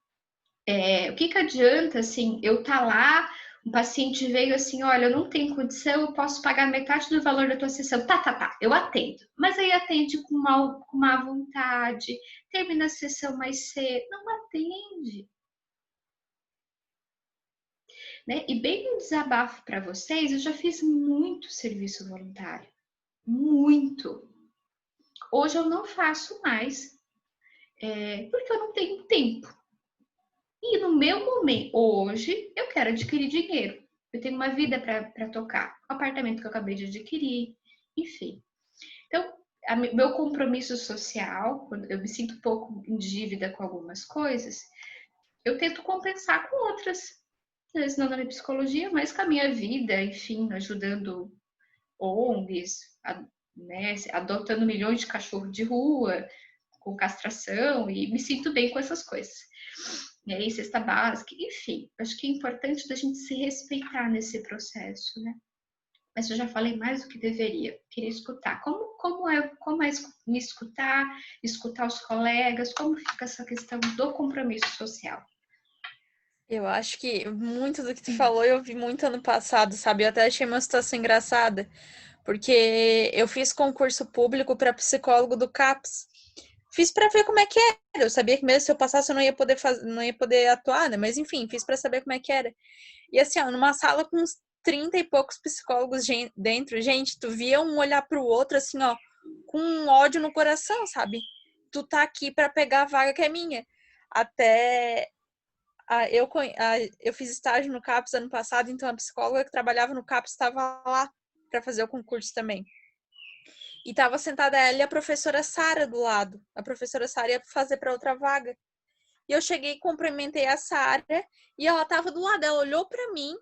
o que adianta, assim, eu estar lá, um paciente veio assim, olha, eu não tenho condição, eu posso pagar metade do valor da tua sessão. Tá, eu atendo. Mas aí atende com má vontade, termina a sessão mais cedo. Não atende. Né? E bem um desabafo para vocês, eu já fiz muito serviço voluntário. Muito. Hoje eu não faço mais, porque eu não tenho tempo. E no meu momento, hoje, eu quero adquirir dinheiro. Eu tenho uma vida para tocar. O apartamento que eu acabei de adquirir, enfim. Então, meu compromisso social, quando eu me sinto um pouco em dívida com algumas coisas, eu tento compensar com outras. Às vezes não na psicologia, mas com a minha vida, enfim, ajudando ONGs, né, adotando milhões de cachorros de rua, com castração, e me sinto bem com essas coisas. E aí, cesta básica, enfim, acho que é importante da gente se respeitar nesse processo, né? Mas eu já falei mais do que deveria. Queria escutar. Como é me escutar os colegas, como fica essa questão do compromisso social? Eu acho que muito do que tu falou eu vi muito ano passado, sabe? Eu até achei uma situação engraçada, porque eu fiz concurso público para psicólogo do CAPS. Fiz para ver como é que era. Eu sabia que mesmo se eu passasse eu não ia poder não ia poder atuar, né? Mas enfim, fiz para saber como é que era. E assim, ó, numa sala com uns 30 e poucos psicólogos dentro, gente, tu via um olhar pro outro assim, ó, com um ódio no coração, sabe? Tu tá aqui para pegar a vaga que é minha. Até eu fiz estágio no CAPS ano passado, então a psicóloga que trabalhava no CAPS estava lá para fazer o concurso também. E estava sentada ela e a professora Sara do lado. A professora Sara ia fazer para outra vaga. E eu cheguei e cumprimentei a Sara e ela estava do lado. Ela olhou para mim,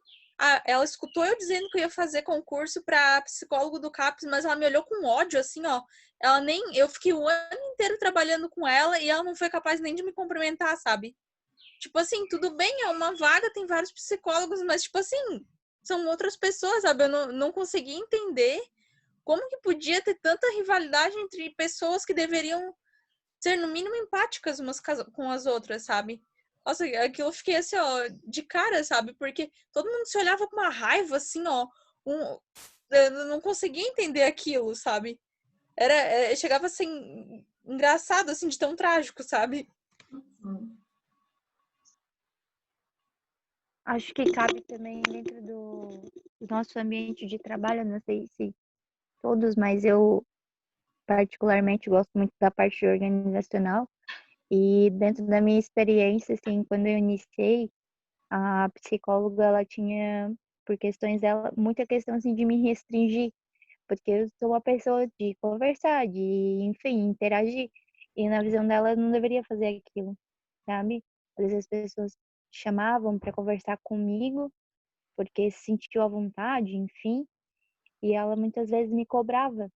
ela escutou eu dizendo que eu ia fazer concurso para psicólogo do CAPS, mas ela me olhou com ódio, assim, ó. Eu fiquei o ano inteiro trabalhando com ela e ela não foi capaz nem de me cumprimentar, sabe? Tipo assim, tudo bem, é uma vaga, tem vários psicólogos, mas tipo assim, são outras pessoas, sabe? Eu não consegui entender como que podia ter tanta rivalidade entre pessoas que deveriam ser, no mínimo, empáticas umas com as outras, sabe? Nossa, aquilo eu fiquei assim, ó, de cara, sabe? Porque todo mundo se olhava com uma raiva, assim, ó. Eu não conseguia entender aquilo, sabe? Chegava assim, engraçado, assim, de tão trágico, sabe? Acho que cabe também dentro do nosso ambiente de trabalho, não sei se todos, mas eu particularmente gosto muito da parte organizacional. E dentro da minha experiência, assim, quando eu iniciei, a psicóloga, ela tinha, por questões dela, muita questão, assim, de me restringir, porque eu sou uma pessoa de conversar, de, enfim, interagir. E na visão dela, eu não deveria fazer aquilo, sabe? Às vezes as pessoas chamavam para conversar comigo, porque se sentiu à vontade, enfim, e ela muitas vezes me cobrava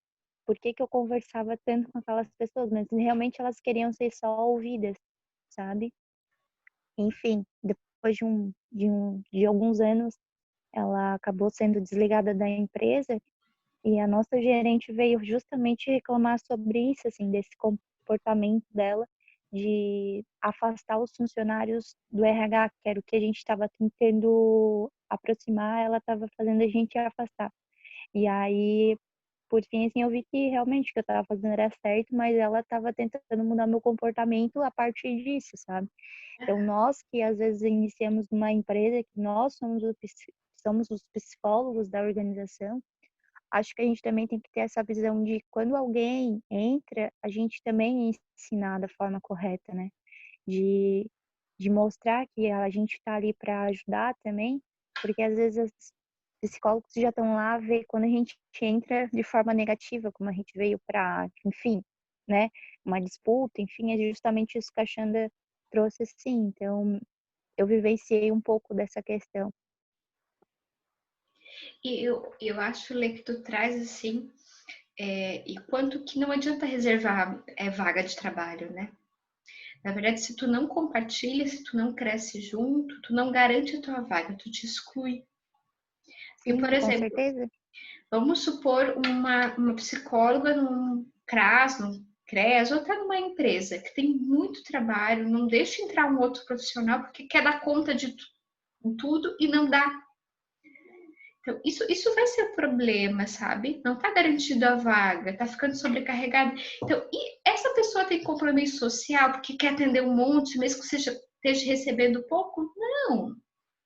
por que eu conversava tanto com aquelas pessoas, mas realmente elas queriam ser só ouvidas, sabe? Enfim, depois de alguns anos, ela acabou sendo desligada da empresa E a nossa gerente veio justamente reclamar sobre isso, assim, desse comportamento dela de afastar os funcionários do RH, que era o que a gente estava tentando aproximar, ela estava fazendo a gente afastar. E aí, por fim, assim, eu vi que realmente o que eu estava fazendo era certo, mas ela estava tentando mudar meu comportamento a partir disso, sabe? Então, nós que às vezes iniciamos uma empresa, que nós somos os psicólogos da organização, acho que a gente também tem que ter essa visão de quando alguém entra, a gente também ensinar da forma correta, né? De, de mostrar que a gente está ali para ajudar também, porque às vezes os psicólogos já estão lá, vê quando a gente entra de forma negativa, como a gente veio para, enfim, né? Uma disputa, enfim, é justamente isso que a Xanda trouxe assim. Então, eu vivenciei um pouco dessa questão. E eu acho, Lê, que tu traz assim, e quanto que não adianta reservar vaga de trabalho, né? Na verdade, se tu não compartilha, se tu não cresce junto, tu não garante a tua vaga, tu te exclui. Sim, E, por com exemplo, certeza. vamos supor uma psicóloga num CRAS, num CREAS, ou até numa empresa que tem muito trabalho, não deixa entrar um outro profissional porque quer dar conta de tudo e não dá. Então, isso vai ser problema, sabe? Não está garantido a vaga, está ficando sobrecarregado. Então, e essa pessoa tem compromisso social porque quer atender um monte, mesmo que esteja recebendo pouco? Não,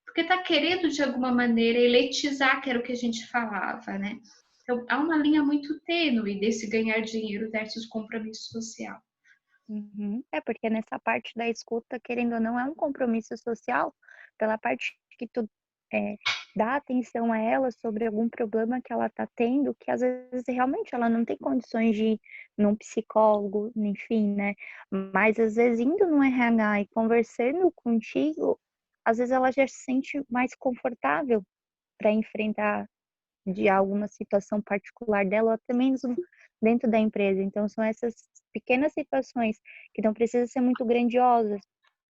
porque está querendo, de alguma maneira, elitizar, que era o que a gente falava, né? Então, há uma linha muito tênue desse ganhar dinheiro versus compromisso social. Uhum. É porque nessa parte da escuta, querendo ou não, é um compromisso social pela parte que tu dá atenção a ela sobre algum problema que ela está tendo, que às vezes realmente ela não tem condições de ir num psicólogo, enfim, né? Mas às vezes indo no RH e conversando contigo, às vezes ela já se sente mais confortável para enfrentar de alguma situação particular dela, ou até mesmo dentro da empresa. Então, são essas pequenas situações que não precisam ser muito grandiosas,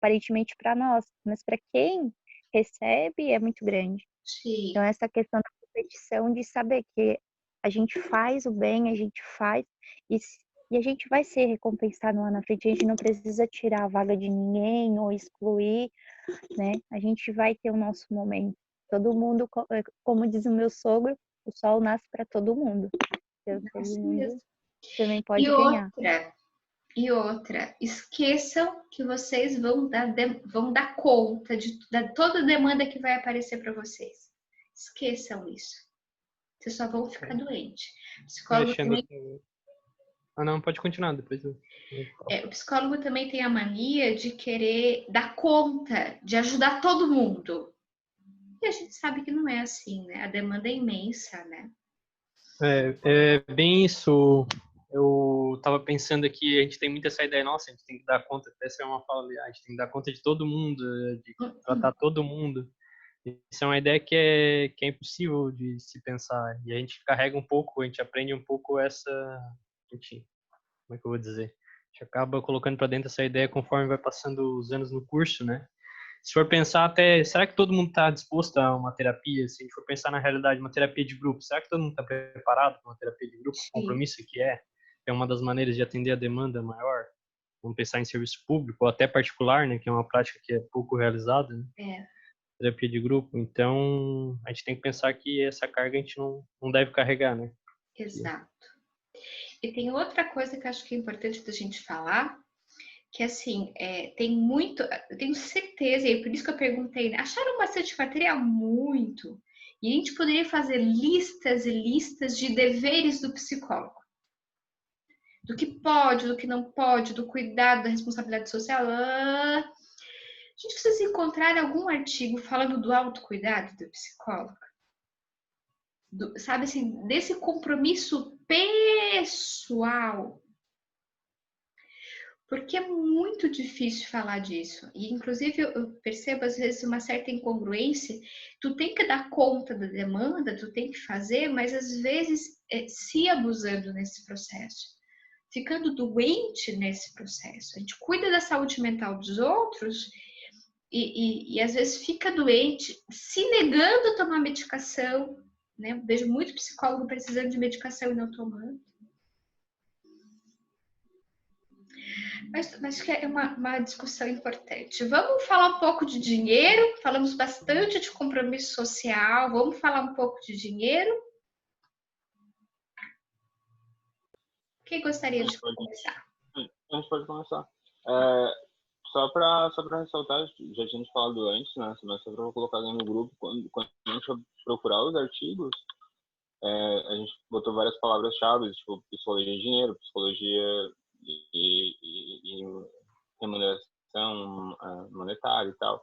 aparentemente para nós, mas para quem recebe é muito grande. Sim. Então, essa questão da competição, de saber que a gente faz o bem, a gente faz, e a gente vai ser recompensado lá na frente. A gente não precisa tirar a vaga de ninguém ou excluir, né? A gente vai ter o nosso momento. Todo mundo, como diz o meu sogro, o sol nasce para todo mundo. Então, todo mundo também pode ganhar. E outra, esqueçam que vocês vão dar conta de toda a demanda que vai aparecer para vocês. Esqueçam isso. Vocês só vão ficar doentes. Psicólogo também... não, pode continuar depois. O psicólogo também tem a mania de querer dar conta, de ajudar todo mundo. E a gente sabe que não é assim, né? A demanda é imensa, né? É bem isso. Eu tava pensando aqui, a gente tem muito essa ideia, nossa, a gente tem que dar conta, essa é uma fala ali, a gente tem que dar conta de todo mundo, de tratar todo mundo. Isso é uma ideia que é impossível de se pensar. E a gente carrega um pouco, a gente aprende um pouco essa... como é que eu vou dizer? A gente acaba colocando para dentro essa ideia conforme vai passando os anos no curso, né? Se for pensar até, será que todo mundo está disposto a uma terapia? Se a gente for pensar na realidade, uma terapia de grupo, será que todo mundo está preparado para uma terapia de grupo? O compromisso que é uma das maneiras de atender a demanda maior. Vamos pensar em serviço público ou até particular, né? Que é uma prática que é pouco realizada, né? Terapia de grupo. Então, a gente tem que pensar que essa carga a gente não deve carregar, né? Exato. E tem outra coisa que eu acho que é importante da gente falar, que assim, tem muito, eu tenho certeza, e por isso que eu perguntei, né? Acharam bastante material? Muito. E a gente poderia fazer listas e listas de deveres do psicólogo. Do que pode, do que não pode, do cuidado, da responsabilidade social. A gente precisa encontrar algum artigo falando do autocuidado do psicólogo. Sabe assim, desse compromisso pessoal. Porque é muito difícil falar disso. E, inclusive, eu percebo, às vezes, uma certa incongruência. Tu tem que dar conta da demanda, tu tem que fazer, mas, às vezes, se abusando nesse processo. Ficando doente nesse processo. A gente cuida da saúde mental dos outros e às vezes, fica doente, se negando a tomar medicação, né? Vejo muito psicólogo precisando de medicação e não tomando. Mas acho que é uma discussão importante. Vamos falar um pouco de dinheiro, falamos bastante de compromisso social, vamos falar um pouco de dinheiro. Quem gostaria de começar? A gente pode começar. Só para ressaltar, já tínhamos falado antes, né? Mas só para colocar no grupo, quando a gente procurar os artigos, a gente botou várias palavras-chave, tipo psicologia de dinheiro, psicologia e remuneração monetária e tal.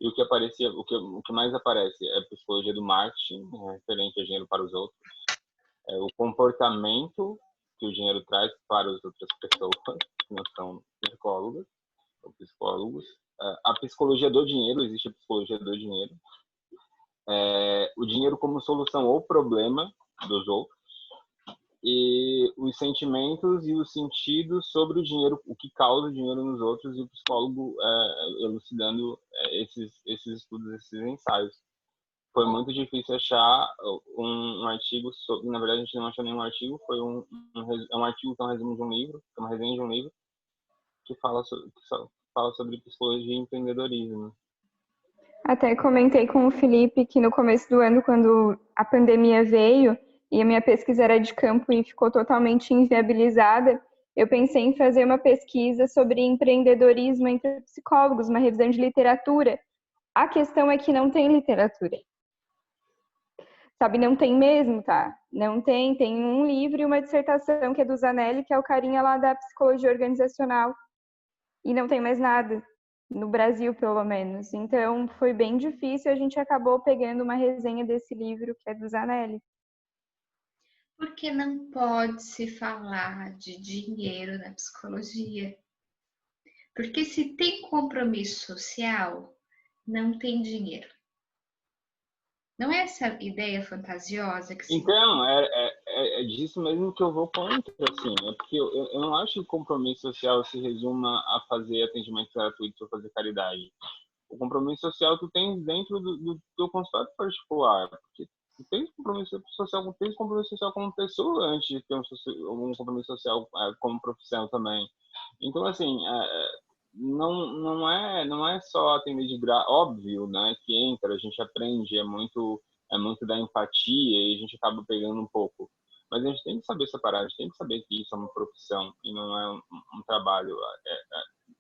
E o que aparecia, o que mais aparece é a psicologia do marketing, referente a dinheiro para os outros, o comportamento que o dinheiro traz para as outras pessoas, que não são psicólogas ou psicólogos, a psicologia do dinheiro, existe a psicologia do dinheiro, o dinheiro como solução ou problema dos outros, e os sentimentos e os sentidos sobre o dinheiro, o que causa o dinheiro nos outros, e o psicólogo elucidando esses estudos, esses ensaios. Foi muito difícil achar um artigo sobre, na verdade a gente não achou nenhum artigo, foi um artigo que é um resumo de um livro, é uma resenha de um livro, que fala sobre psicologia e empreendedorismo. Até comentei com o Felipe que no começo do ano, quando a pandemia veio e a minha pesquisa era de campo e ficou totalmente inviabilizada, eu pensei em fazer uma pesquisa sobre empreendedorismo entre psicólogos, uma revisão de literatura. A questão é que não tem literatura. Sabe, não tem mesmo, tá? Não tem. Tem um livro e uma dissertação que é do Zanelli, que é o carinha lá da psicologia organizacional. E não tem mais nada. No Brasil, pelo menos. Então, foi bem difícil. A gente acabou pegando uma resenha desse livro, que é do Zanelli. Porque não pode se falar de dinheiro na psicologia. Porque se tem compromisso social, não tem dinheiro. Não é essa ideia fantasiosa que se... Então, é disso mesmo que eu vou contra, assim. É porque eu não acho que o compromisso social se resuma a fazer atendimento gratuito ou fazer caridade. O compromisso social tu tens dentro do teu consultório particular. Porque tu tens compromisso social como pessoa antes de ter um compromisso social como profissão também. Então, assim, não é só atender de graça, óbvio, né, que entra, a gente aprende, é muito da empatia e a gente acaba pegando um pouco. Mas a gente tem que saber separar, a gente tem que saber que isso é uma profissão e não é um trabalho,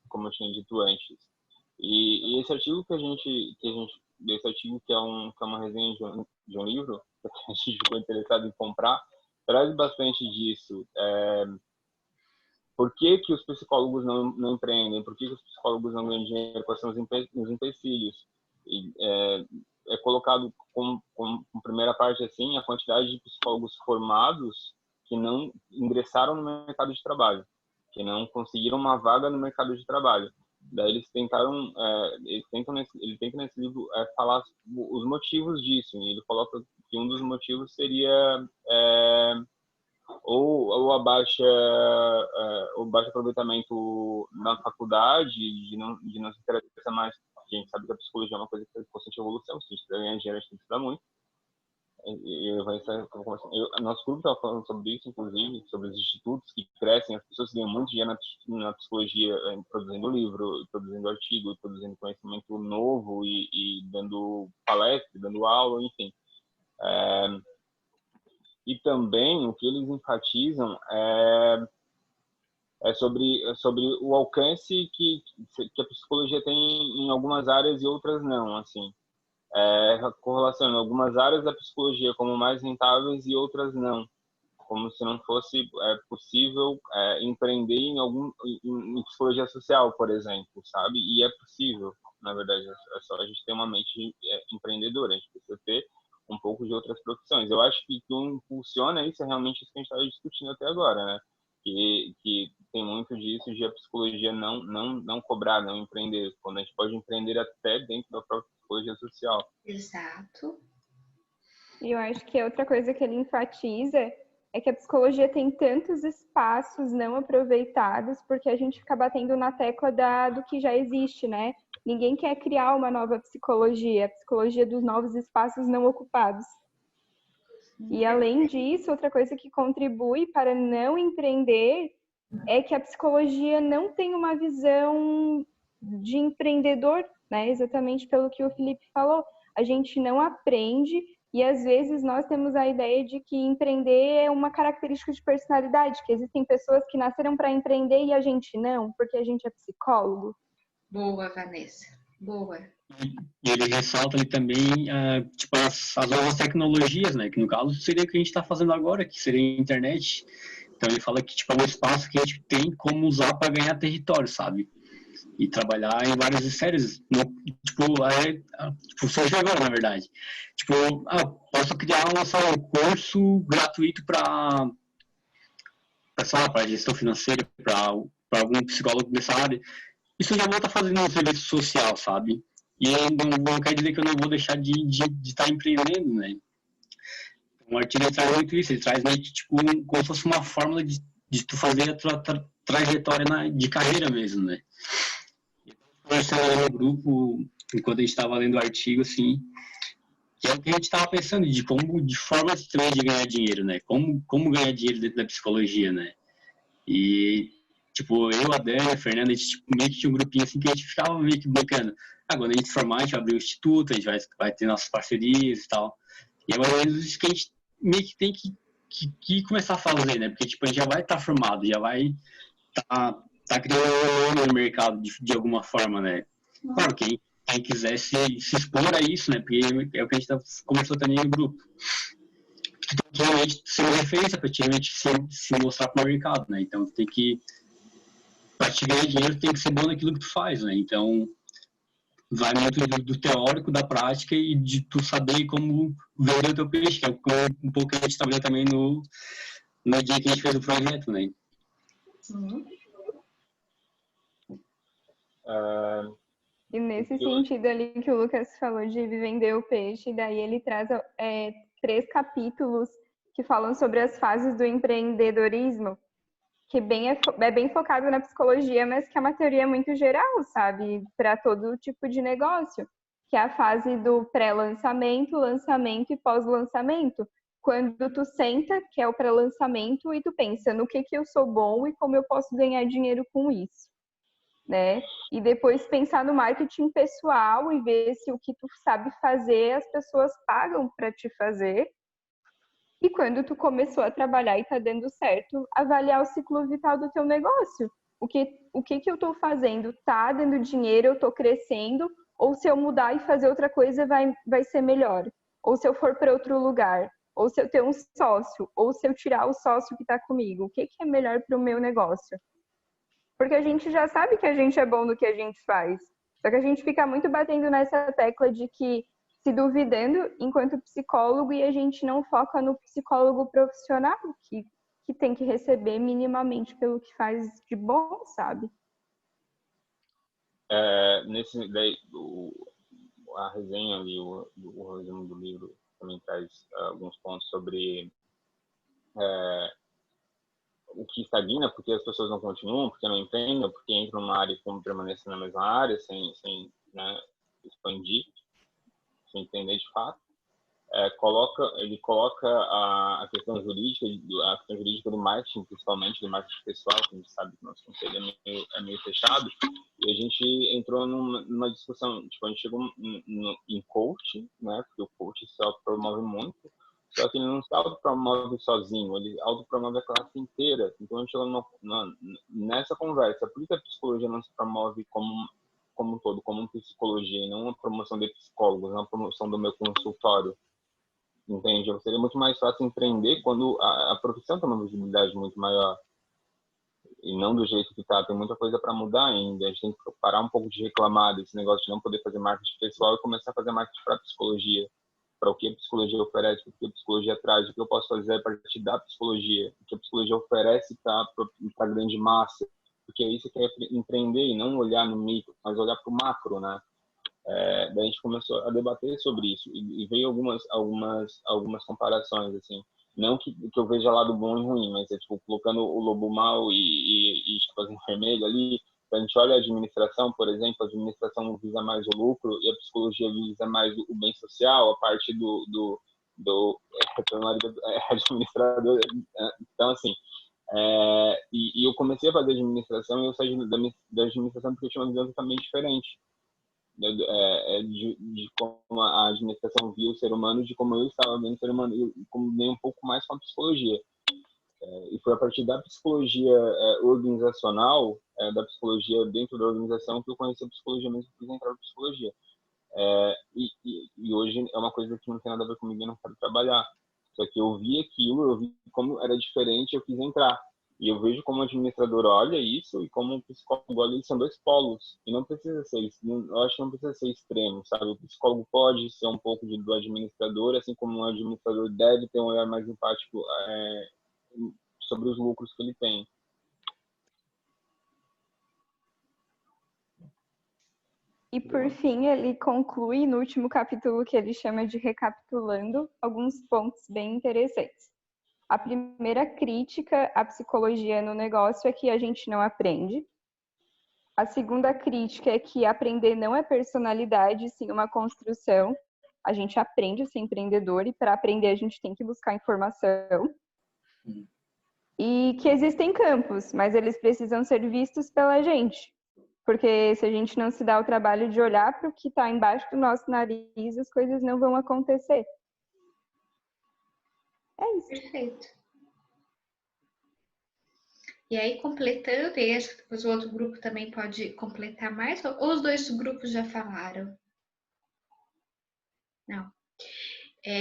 como eu tinha dito antes. E esse artigo esse artigo que é uma resenha de um livro, que a gente ficou interessado em comprar, traz bastante disso. Por que os psicólogos não empreendem? Por que os psicólogos não ganham dinheiro? Quais são os empecilhos? E, é colocado como primeira parte assim a quantidade de psicólogos formados que não ingressaram no mercado de trabalho, que não conseguiram uma vaga no mercado de trabalho. Daí eles tentam nesse livro falar os motivos disso. E ele coloca que um dos motivos seria ou o baixo aproveitamento na faculdade, de não se interessar mais. A gente sabe que a psicologia é uma coisa que está em constante evolução. Se a gente ganhar dinheiro, a gente tem que estudar muito. Nosso grupo estava falando sobre isso, inclusive, sobre os institutos que crescem, as pessoas ganham muito dinheiro na psicologia, produzindo livro, produzindo artigo, produzindo conhecimento novo e dando palestra, dando aula, enfim. E também o que eles enfatizam é sobre o alcance que a psicologia tem em algumas áreas e outras não, assim. Correlacionando algumas áreas da psicologia como mais rentáveis e outras não, como se não fosse possível empreender em psicologia social, por exemplo, sabe? E é possível, na verdade, é só a gente ter uma mente empreendedora, a gente precisa ter um pouco de outras profissões. Eu acho que o que impulsiona isso é realmente isso que a gente estava discutindo até agora, né? Que tem muito disso de a psicologia não cobrar, não empreender, quando a gente pode empreender até dentro da própria psicologia social. Exato. E eu acho que outra coisa que ele enfatiza é que a psicologia tem tantos espaços não aproveitados, porque a gente fica batendo na tecla do que já existe, né? Ninguém quer criar uma nova psicologia, a psicologia dos novos espaços não ocupados. E além disso, outra coisa que contribui para não empreender é que a psicologia não tem uma visão de empreendedor, né? Exatamente pelo que o Felipe falou. A gente não aprende e às vezes nós temos a ideia de que empreender é uma característica de personalidade, que existem pessoas que nasceram para empreender e a gente não, porque a gente é psicólogo. Boa, Vanessa. Boa. E ele ressalta ali também tipo, as novas tecnologias, né? Que no caso seria o que a gente está fazendo agora, que seria a internet. Então ele fala que tipo, é um espaço que a gente tem como usar para ganhar território, sabe? E trabalhar em várias esferas. Tipo, surge agora, na verdade. Tipo, posso lançar um curso gratuito para gestão financeira, para algum psicólogo dessa área. Isso eu já vou estar fazendo um serviço social, sabe? E não quer dizer que eu não vou deixar de estar empreendendo, né? O artigo ele traz muito isso, ele traz meio que tipo, como se fosse uma fórmula de tu fazer a tua trajetória de carreira mesmo, né? Conversando no grupo, enquanto a gente estava lendo o artigo, assim, que é o que a gente estava pensando, de formas também de ganhar dinheiro, né? Como ganhar dinheiro dentro da psicologia, né? E, tipo, eu, a Dani, a Fernanda, a gente tipo, meio que tinha um grupinho assim que a gente ficava meio que brincando. Quando a gente formar, a gente vai abrir o instituto, a gente vai ter nossas parcerias e tal. E é mais ou menos isso que a gente meio que tem que começar a fazer, né? Porque, tipo, a gente já vai estar formado, já vai tá criando um nome no mercado de alguma forma, né? Claro, quem quiser se expor a isso, né? Porque é o que a gente conversou também no grupo. Tu tem que realmente ser uma referência para realmente se mostrar para o mercado, né? Então, tu tem que, para te ganhar dinheiro, tem que ser bom naquilo que tu faz, né? Então, vai muito do teórico, da prática e de tu saber como vender o teu peixe, que é um pouco que a gente trabalhou também no dia que a gente fez o projeto, né? E nesse sentido ali que o Lucas falou de vender o peixe, daí ele traz 3 capítulos que falam sobre as fases do empreendedorismo, que é bem focado na psicologia, mas que é uma teoria muito geral, sabe? Para todo tipo de negócio, que é a fase do pré-lançamento, lançamento e pós-lançamento. Quando tu senta, que é o pré-lançamento, e tu pensa no que eu sou bom e como eu posso ganhar dinheiro com isso, né? E depois pensar no marketing pessoal e ver se o que tu sabe fazer as pessoas pagam para te fazer. E quando tu começou a trabalhar e tá dando certo, avaliar o ciclo vital do teu negócio. O que eu tô fazendo? Tá dando dinheiro, eu tô crescendo, ou se eu mudar e fazer outra coisa vai ser melhor. Ou se eu for para outro lugar, ou se eu ter um sócio, ou se eu tirar o sócio que tá comigo. O que é melhor para o meu negócio? Porque a gente já sabe que a gente é bom no que a gente faz. Só que a gente fica muito batendo nessa tecla de que se duvidando enquanto psicólogo e a gente não foca no psicólogo profissional que tem que receber minimamente pelo que faz de bom, sabe? A resenha ali, o resumo do livro também traz alguns pontos sobre o que estagna, porque as pessoas não continuam, porque não empreendem, porque entram numa área e como permanecem na mesma área, sem né, expandir, sem entender de fato. Ele coloca a questão jurídica do marketing, principalmente do marketing pessoal, que a gente sabe que nosso conselho é meio fechado, e a gente entrou numa discussão, tipo, a gente chegou em coach, né, porque o coach se autopromove muito, só que ele não se autopromove sozinho, ele autopromove a classe inteira. Então a gente chegou nessa conversa, por que a psicologia não se promove como um todo, como psicologia, e não uma promoção de psicólogos, não uma promoção do meu consultório? Entende? Seria muito mais fácil empreender quando a profissão tem uma visibilidade muito maior. E não do jeito que está. Tem muita coisa para mudar ainda. A gente tem que parar um pouco de reclamar desse negócio de não poder fazer marketing pessoal e começar a fazer marketing para a psicologia. Para o que a psicologia oferece, o que a psicologia traz, o que eu posso fazer a partir da psicologia, o que a psicologia oferece para a grande massa. Porque é isso que é empreender e não olhar no micro, mas olhar para o macro, né? Daí a gente começou a debater sobre isso e veio algumas comparações, assim, não que eu veja lado bom e ruim, mas é tipo colocando o lobo mau e tipo, vermelho ali. A gente olha a administração, por exemplo, a administração visa mais o lucro e a psicologia visa mais o bem social, a parte meu marido é administrador, então assim, e eu comecei a fazer administração e eu saí da administração porque eu tinha uma visão totalmente diferente de como a administração via o ser humano, de como eu estava vendo o ser humano, e combinei um pouco mais com a psicologia. E foi a partir da psicologia organizacional, da psicologia dentro da organização, que eu conheci a psicologia mesmo, que eu quis entrar na psicologia. E hoje é uma coisa que não tem nada a ver comigo, eu não quero trabalhar. Só que eu vi aquilo, eu vi como era diferente, eu quis entrar. E eu vejo como o administrador olha isso e como o psicólogo olha, são dois polos. E não precisa ser, eu acho que não precisa ser extremo, sabe? O psicólogo pode ser um pouco do administrador, assim como o administrador deve ter um olhar mais empático sobre os lucros que ele tem. E por fim, ele conclui no último capítulo, que ele chama de Recapitulando, alguns pontos bem interessantes. A primeira crítica à psicologia no negócio é que a gente não aprende. A segunda crítica é que aprender não é personalidade, sim uma construção. A gente aprende a ser empreendedor e para aprender a gente tem que buscar informação. E que existem campos, mas eles precisam ser vistos pela gente. Porque se a gente não se dá o trabalho de olhar para o que está embaixo do nosso nariz, as coisas não vão acontecer. É isso. Perfeito. E aí, completando, e acho que depois o outro grupo também pode completar mais, ou os dois grupos já falaram? Não.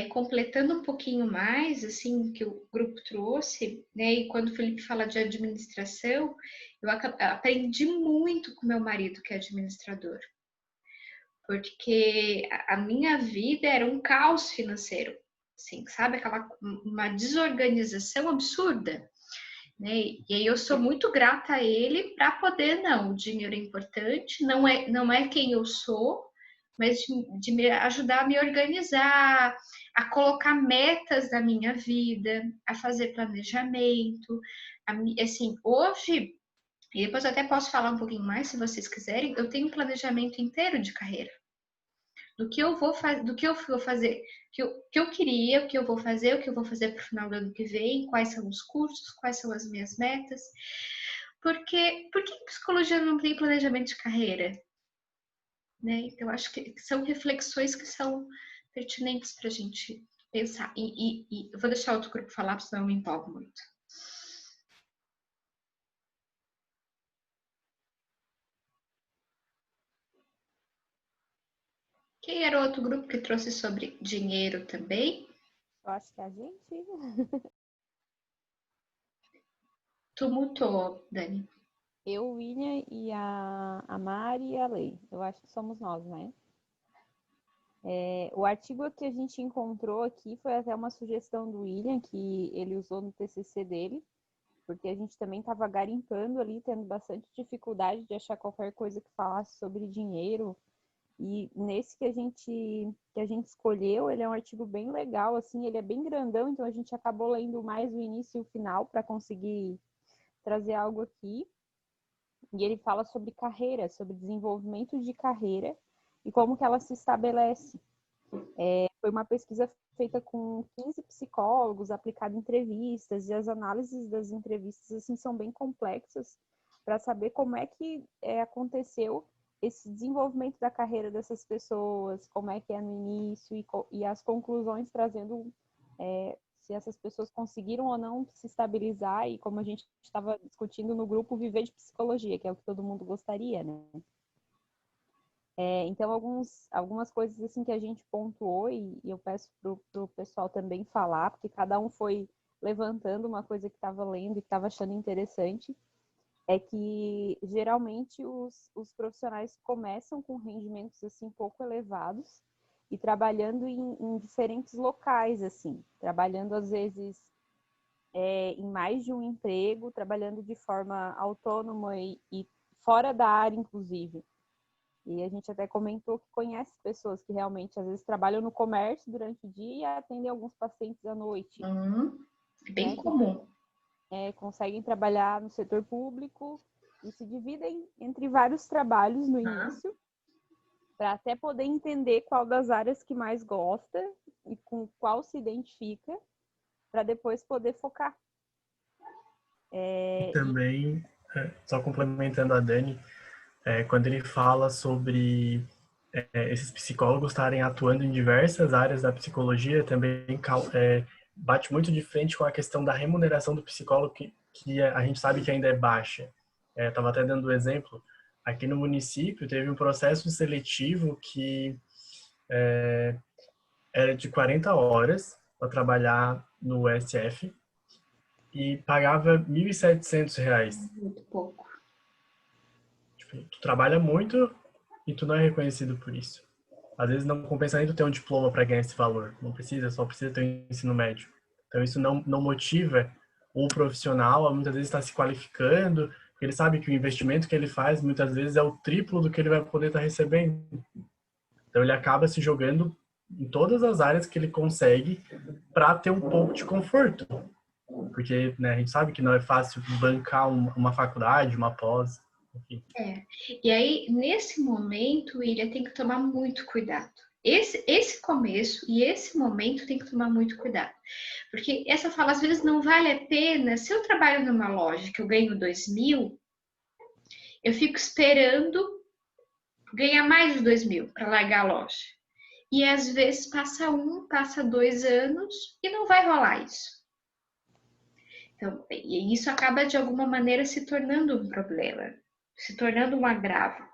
Completando um pouquinho mais, assim, que o grupo trouxe, né? E quando o Felipe fala de administração, eu aprendi muito com meu marido, que é administrador. Porque a minha vida era um caos financeiro, assim, sabe? Uma desorganização absurda. Né? E aí eu sou muito grata a ele para poder, o dinheiro é importante, não é quem eu sou, mas de me ajudar a me organizar, a colocar metas da minha vida, a fazer planejamento. Assim, hoje, e depois eu até posso falar um pouquinho mais se vocês quiserem, eu tenho um planejamento inteiro de carreira. Do que eu vou fazer, do que eu vou fazer, que eu queria, o que eu vou fazer para o final do ano que vem, quais são os cursos, quais são as minhas metas. Por que psicologia não tem planejamento de carreira? Né? Então, acho que são reflexões que são pertinentes para a gente pensar. E eu vou deixar outro grupo falar, senão eu me empolgo muito. Quem era o outro grupo que trouxe sobre dinheiro também? Eu acho que a gente. Tu mutou, Dani. Eu, o William e a Mari e a Lei. Eu acho que somos nós, né? O artigo que a gente encontrou aqui foi até uma sugestão do William, que ele usou no TCC dele, porque a gente também estava garimpando ali, tendo bastante dificuldade de achar qualquer coisa que falasse sobre dinheiro. E nesse que a gente escolheu, ele é um artigo bem legal, assim, ele é bem grandão, então a gente acabou lendo mais o início e o final para conseguir trazer algo aqui. E ele fala sobre carreira, sobre desenvolvimento de carreira e como que ela se estabelece. Foi uma pesquisa feita com 15 psicólogos, aplicada em entrevistas, e as análises das entrevistas assim, são bem complexas para saber como é que aconteceu esse desenvolvimento da carreira dessas pessoas, como é que é no início e as conclusões trazendo se essas pessoas conseguiram ou não se estabilizar e como a gente estava discutindo no grupo, viver de psicologia, que é o que todo mundo gostaria, né? Então, algumas coisas assim que a gente pontuou e eu peço pro pessoal também falar, porque cada um foi levantando uma coisa que estava lendo e que estava achando interessante, é que geralmente os profissionais começam com rendimentos assim pouco elevados e trabalhando em diferentes locais, assim, trabalhando às vezes em mais de um emprego, trabalhando de forma autônoma e fora da área, inclusive. E a gente até comentou que conhece pessoas que realmente às vezes trabalham no comércio durante o dia e atendem alguns pacientes à noite. É bem comum. Conseguem trabalhar no setor público e se dividem entre vários trabalhos no início. para até poder entender qual das áreas que mais gosta e com qual se identifica, para depois poder focar. E também, só complementando a Dani, quando ele fala sobre esses psicólogos estarem atuando em diversas áreas da psicologia, também bate muito de frente com a questão da remuneração do psicólogo, que a gente sabe que ainda é baixa. Estava até dando um exemplo. Aqui no município teve um processo seletivo que era de 40 horas para trabalhar no SF e pagava R$ 1.700. Muito pouco. Tipo, tu trabalha muito e tu não é reconhecido por isso. Às vezes não compensa nem tu ter um diploma para ganhar esse valor. Não precisa, só precisa ter um ensino médio. Então isso não motiva o profissional a muitas vezes estar se qualificando, porque ele sabe que o investimento que ele faz muitas vezes é o triplo do que ele vai poder estar recebendo. Então ele acaba se jogando em todas as áreas que ele consegue para ter um pouco de conforto. Porque, né, a gente sabe que não é fácil bancar uma faculdade, uma pós, enfim. E aí, nesse momento, William, tem que tomar muito cuidado. Esse começo e esse momento tem que tomar muito cuidado. Porque essa fala, às vezes, não vale a pena. Se eu trabalho numa loja que eu ganho 2.000, eu fico esperando ganhar mais de 2.000 para largar a loja. E às vezes passa 2 anos e não vai rolar isso. Então, e isso acaba de alguma maneira se tornando um problema, se tornando um agravo.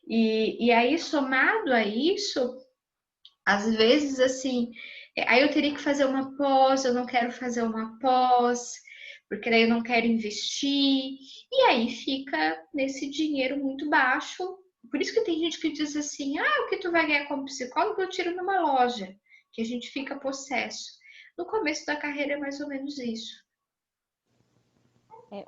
E aí, somado a isso, às vezes, assim, aí eu teria que fazer uma pós, eu não quero fazer uma pós, porque daí eu não quero investir, e aí fica nesse dinheiro muito baixo. Por isso que tem gente que diz assim, o que tu vai ganhar como psicólogo eu tiro numa loja, que a gente fica possesso. No começo da carreira é mais ou menos isso.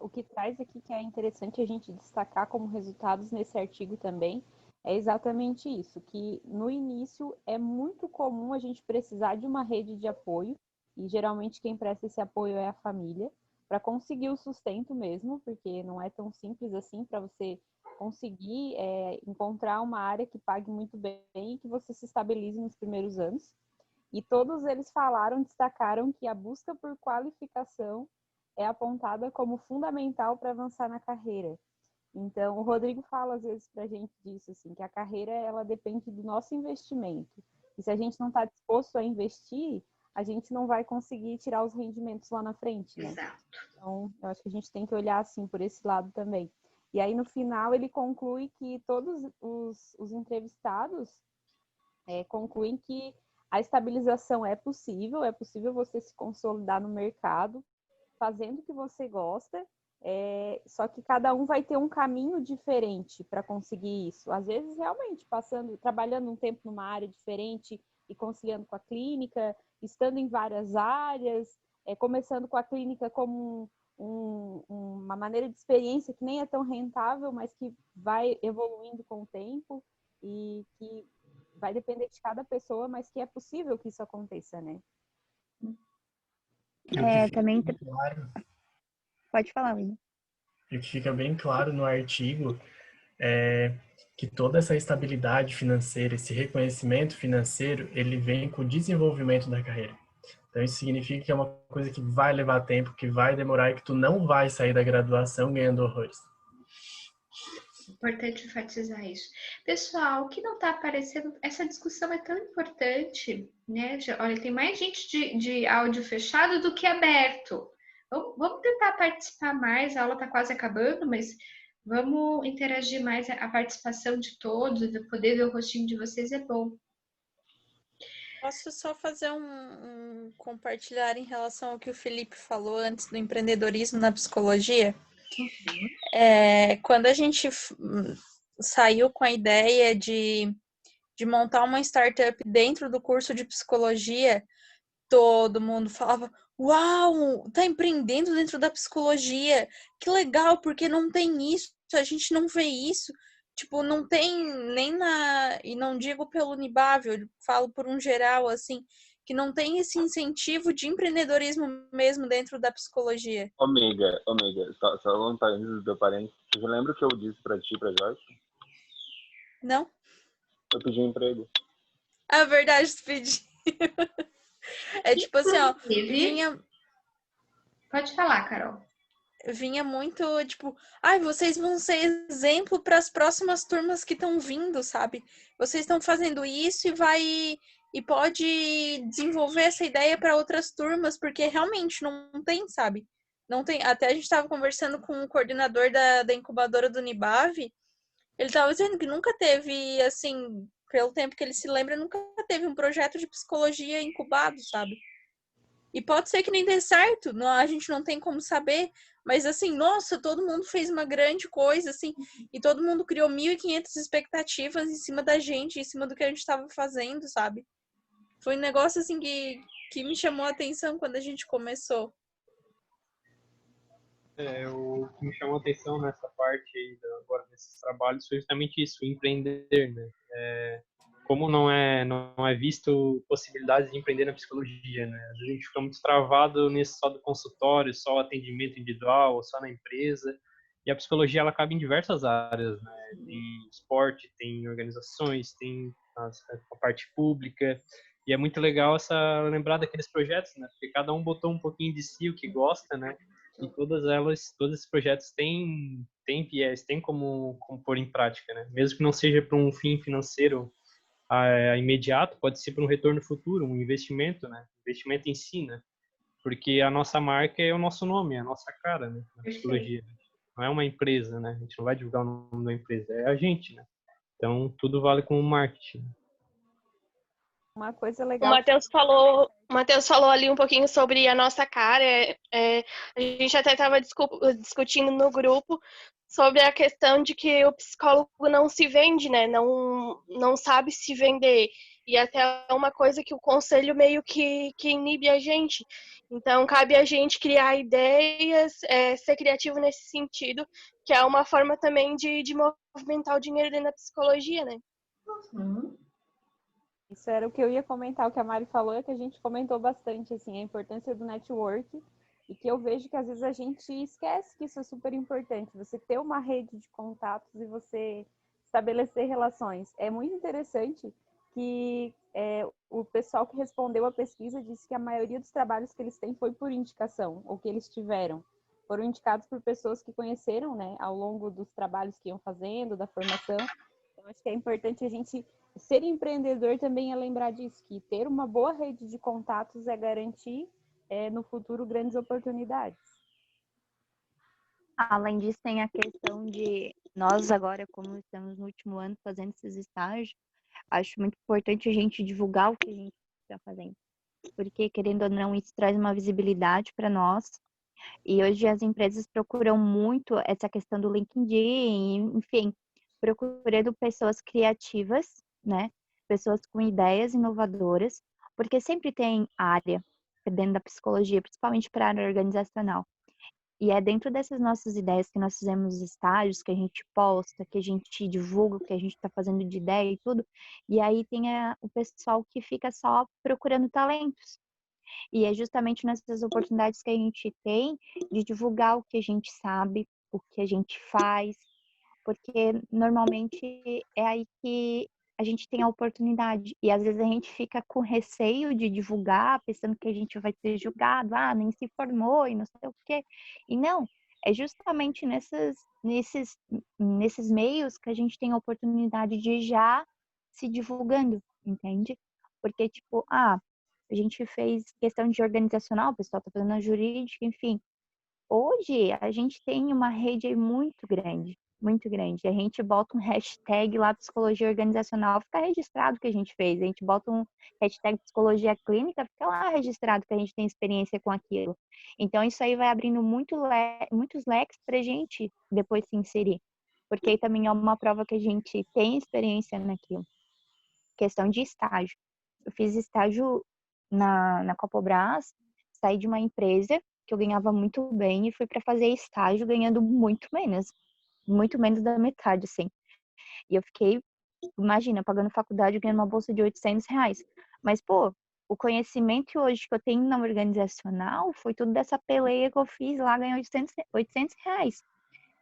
O que traz aqui que é interessante a gente destacar como resultados nesse artigo também é exatamente isso, que no início é muito comum a gente precisar de uma rede de apoio, e geralmente quem presta esse apoio é a família, para conseguir o sustento mesmo, porque não é tão simples assim para você conseguir encontrar uma área que pague muito bem e que você se estabilize nos primeiros anos. E todos eles destacaram que a busca por qualificação é apontada como fundamental para avançar na carreira. Então, o Rodrigo fala às vezes para a gente disso, assim, que a carreira ela depende do nosso investimento. E se a gente não está disposto a investir, a gente não vai conseguir tirar os rendimentos lá na frente, né? Exato. Então, eu acho que a gente tem que olhar assim por esse lado também. E aí, no final, ele conclui que todos os entrevistados concluem que a estabilização é possível você se consolidar no mercado, fazendo o que você gosta, só que cada um vai ter um caminho diferente para conseguir isso. Às vezes, realmente, trabalhando um tempo numa área diferente e conciliando com a clínica, estando em várias áreas, começando com a clínica como uma maneira de experiência que nem é tão rentável, mas que vai evoluindo com o tempo e que vai depender de cada pessoa, mas que é possível que isso aconteça, né? Também... Claro. Pode falar, William. O que fica bem claro no artigo é que toda essa estabilidade financeira, esse reconhecimento financeiro, ele vem com o desenvolvimento da carreira. Então, isso significa que é uma coisa que vai levar tempo, que vai demorar e que tu não vai sair da graduação ganhando horrores. Importante enfatizar isso. Pessoal, o que não está aparecendo, essa discussão é tão importante, né? Olha, tem mais gente de áudio fechado do que aberto. Vamos tentar participar mais, a aula está quase acabando, mas vamos interagir mais, a participação de todos, poder ver o rostinho de vocês é bom. Posso só fazer um compartilhar em relação ao que o Felipe falou antes do empreendedorismo na psicologia? Quando a gente saiu com a ideia de montar uma startup dentro do curso de psicologia, todo mundo falava, uau, tá empreendendo dentro da psicologia, que legal, porque não tem isso, a gente não vê isso. Tipo, não tem nem e não digo pelo Unibável, eu falo por um geral, assim, que não tem esse incentivo de empreendedorismo mesmo dentro da psicologia. Amiga, só um parênteses do parente. Você lembra o que eu disse pra ti, pra Jorge? Não? Eu pedi um emprego. A verdade, tu pediu. É tipo assim, ó, Inclusive, pode falar, Carol. vinha muito, tipo, ai, vocês vão ser exemplo para as próximas turmas que estão vindo, sabe? Vocês estão fazendo isso e pode desenvolver essa ideia para outras turmas, porque realmente não tem, sabe? Não tem. Até a gente estava conversando com o coordenador da incubadora do Unibave, ele estava dizendo que nunca teve, assim, pelo tempo que ele se lembra, nunca teve um projeto de psicologia incubado, sabe? E pode ser que nem dê certo, não, a gente não tem como saber, mas assim, nossa, todo mundo fez uma grande coisa, assim, e todo mundo criou 1.500 expectativas em cima da gente, em cima do que a gente estava fazendo, sabe? Foi um negócio, assim, que me chamou a atenção quando a gente começou. O que me chamou a atenção nessa parte aí, agora desses trabalhos, foi justamente isso, empreender, né? Como não é visto possibilidades de empreender na psicologia, né? Às vezes a gente fica muito travado nisso só do consultório, só atendimento individual, só na empresa. E a psicologia, ela cabe em diversas áreas, né? Tem esporte, tem organizações, tem a parte pública. E é muito legal lembrar daqueles projetos, né? Porque cada um botou um pouquinho de si, o que gosta, né? E todos esses projetos têm viés, têm como pôr em prática, né? Mesmo que não seja para um fim financeiro imediato, pode ser para um retorno futuro, um investimento, né? Investimento em si, né? Porque a nossa marca é o nosso nome, é a nossa cara, né? Na psicologia. Não é uma empresa, né? A gente não vai divulgar o nome da empresa, é a gente, né? Então, tudo vale como marketing. Uma coisa O legal. Matheus falou ali um pouquinho sobre a nossa cara. A gente até estava discutindo no grupo sobre a questão de que o psicólogo não se vende, né? Não sabe se vender. E até é uma coisa que o conselho meio que inibe a gente. Então, cabe a gente criar ideias, ser criativo nesse sentido, que é uma forma também de movimentar o dinheiro dentro da psicologia, né? Isso era o que eu ia comentar, o que a Mari falou, é que a gente comentou bastante, assim, a importância do network, e que eu vejo que às vezes a gente esquece que isso é super importante, você ter uma rede de contatos e você estabelecer relações. É muito interessante que o pessoal que respondeu a pesquisa disse que a maioria dos trabalhos que eles têm foi por indicação, ou que eles tiveram. Foram indicados por pessoas que conheceram, né, ao longo dos trabalhos que iam fazendo, da formação. Então, acho que é importante a gente ser empreendedor também é lembrar disso, que ter uma boa rede de contatos é garantir no futuro grandes oportunidades. Além disso, tem a questão de nós agora, como estamos no último ano fazendo esses estágios, acho muito importante a gente divulgar o que a gente está fazendo. Porque, querendo ou não, isso traz uma visibilidade para nós. E hoje as empresas procuram muito essa questão do LinkedIn, enfim, procurando pessoas criativas, né? Pessoas com ideias inovadoras, porque sempre tem área dentro da psicologia, principalmente para a área organizacional. E é dentro dessas nossas ideias que nós fizemos estágios, que a gente posta, que a gente divulga o que a gente está fazendo de ideia e tudo. E aí tem o pessoal que fica só procurando talentos. E é justamente nessas oportunidades que a gente tem de divulgar o que a gente sabe, o que a gente faz, porque normalmente é aí que a gente tem a oportunidade. E às vezes a gente fica com receio de divulgar, pensando que a gente vai ser julgado, nem se formou e não sei o quê. E não, é justamente nesses meios que a gente tem a oportunidade de já se divulgando, entende? Porque, tipo, a gente fez questão de organizacional, o pessoal tá fazendo a jurídica, enfim. Hoje, a gente tem uma rede aí muito grande, muito grande. A gente bota um hashtag lá, psicologia organizacional, fica registrado o que a gente fez. A gente bota um hashtag psicologia clínica, fica lá registrado que a gente tem experiência com aquilo. Então, isso aí vai abrindo muitos leques pra gente depois se inserir. Porque aí também é uma prova que a gente tem experiência naquilo. Questão de estágio. Eu fiz estágio na Copobras, saí de uma empresa que eu ganhava muito bem e fui para fazer estágio ganhando muito menos da metade, assim. E eu fiquei, imagina, pagando faculdade, ganhando uma bolsa de R$800. Mas, pô, o conhecimento hoje que eu tenho na organizacional foi tudo dessa peleia que eu fiz lá, ganhei R$800.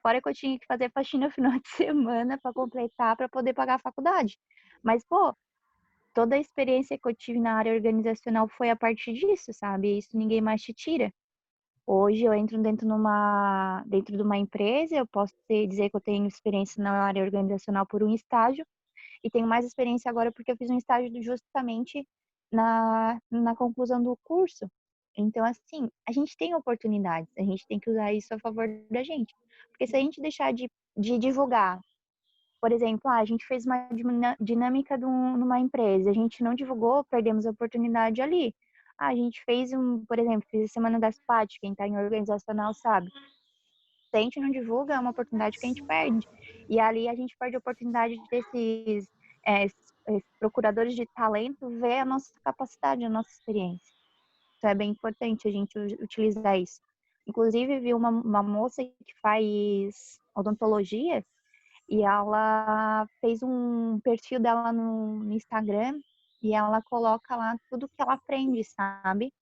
Fora que eu tinha que fazer faxina no final de semana para completar, para poder pagar a faculdade. Mas, pô, toda a experiência que eu tive na área organizacional foi a partir disso, sabe? Isso ninguém mais te tira. Hoje eu entro dentro de uma empresa, eu posso dizer que eu tenho experiência na área organizacional por um estágio, e tenho mais experiência agora porque eu fiz um estágio justamente na conclusão do curso. Então, assim, a gente tem oportunidades, a gente tem que usar isso a favor da gente. Porque se a gente deixar de divulgar, por exemplo, a gente fez uma dinâmica numa empresa, a gente não divulgou, perdemos a oportunidade ali. A gente fez por exemplo, fiz a Semana das PAT, quem está em organizacional sabe. Se a gente não divulga, é uma oportunidade que a gente perde. E ali a gente perde a oportunidade desses procuradores de talento ver a nossa capacidade, a nossa experiência. Então é bem importante a gente utilizar isso. Inclusive, vi uma moça que faz odontologia e ela fez um perfil dela no Instagram e ela coloca lá tudo que ela aprende, sabe?